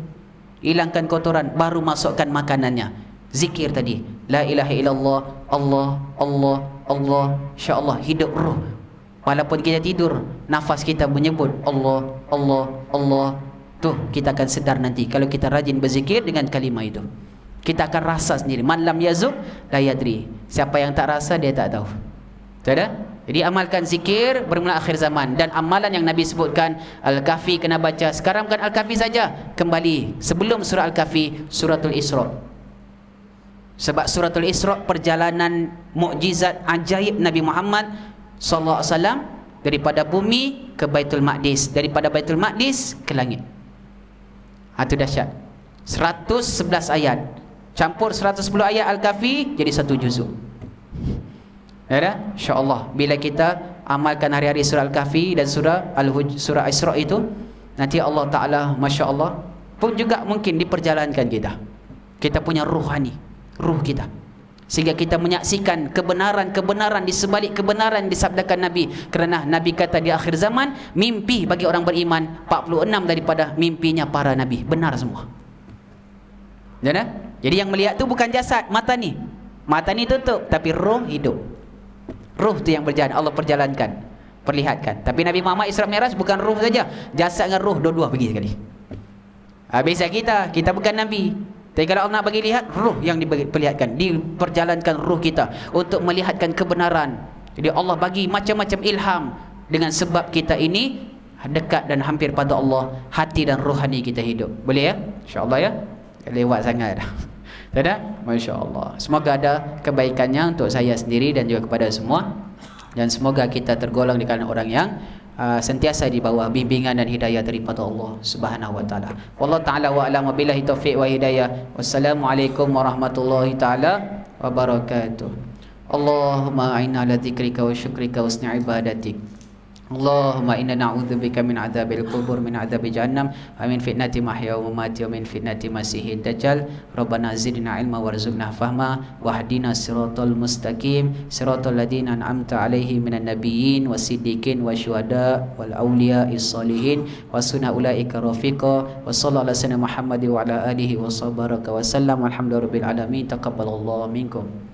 hilangkan kotoran, baru masukkan makanannya. Zikir tadi, la ilaha illallah, Allah, Allah, Allah. InsyaAllah hidup ruh. Walaupun kita tidur, nafas kita menyebut Allah, Allah, Allah. Tuh kita akan sedar nanti kalau kita rajin berzikir dengan kalimah itu. Kita akan rasa sendiri. Man lam yazuk la yadri. Siapa yang tak rasa, dia tak tahu. Ada? Jadi amalkan zikir bermula akhir zaman. Dan amalan yang Nabi sebutkan, Al-Kahfi kena baca. Sekarang bukan Al-Kahfi saja, kembali sebelum surah Al-Kahfi, suratul Isra. Sebab suratul Isra perjalanan mukjizat ajaib Nabi Muhammad sallallahu alaihi wasallam daripada bumi ke Baitul Maqdis, daripada Baitul Maqdis ke langit. Itu dahsyat. 111 ayat campur 110 ayat Al-Kahfi jadi 1 juzuk. Ya, insya-Allah bila kita amalkan hari-hari surah Al-Kahfi dan surah Isra itu, nanti Allah Taala masya-Allah pun juga mungkin diperjalankan kita punya ruhani, ruh kita, sehingga kita menyaksikan kebenaran-kebenaran di sebalik kebenaran disabdakan Nabi. Kerana Nabi kata di akhir zaman, mimpi bagi orang beriman 46 daripada mimpinya para nabi benar semua. Jadi yang melihat tu bukan jasad, mata ni tutup, tapi roh hidup. Ruh tu yang berjalan, Allah perjalankan, perlihatkan. Tapi Nabi Muhammad Isra Mi'raj bukan ruh saja, jasad dengan ruh dua-dua pergi sekali. Biasa kita bukan Nabi. Tapi kalau Allah nak bagi lihat, ruh yang diperlihatkan, diperjalankan ruh kita untuk melihatkan kebenaran. Jadi Allah bagi macam-macam ilham dengan sebab kita ini dekat dan hampir pada Allah, hati dan rohani kita hidup. Boleh ya? InsyaAllah ya. Lewat sangat dah. Tak? Masya Allah. Semoga ada kebaikannya untuk saya sendiri dan juga kepada semua. Dan semoga kita tergolong di kalangan orang yang sentiasa di bawah bimbingan dan hidayah daripada Allah Subhanahu wa taala. Wallahu taala wa alam, wabillahi taufiq wa hidayah. Wassalamualaikum warahmatullahi taala wabarakatuh. Allahumma a'inna ala dzikrika wa syukrika wa husni ibadatik. Allahumma inna na'udzubika min adzabil qubur, min adzabi jahannam, wa min fitnati mahya wa mamati, wa min fitnati masihid dajjal. Rabbana zidna ilma warzuqna fahma wahdina siratal mustaqim, siratal ladzina an'amta 'alaihim minan nabiyyin wasiddiqin wasyuhada wal auliya'is solihin wa sunna ulaika rafiqa. Wa sallallahu alaihi Muhammad wa ala alihi wa sahbihi wa sallam. Alhamdulillahirabbil alamin. Taqabbalallahu minkum.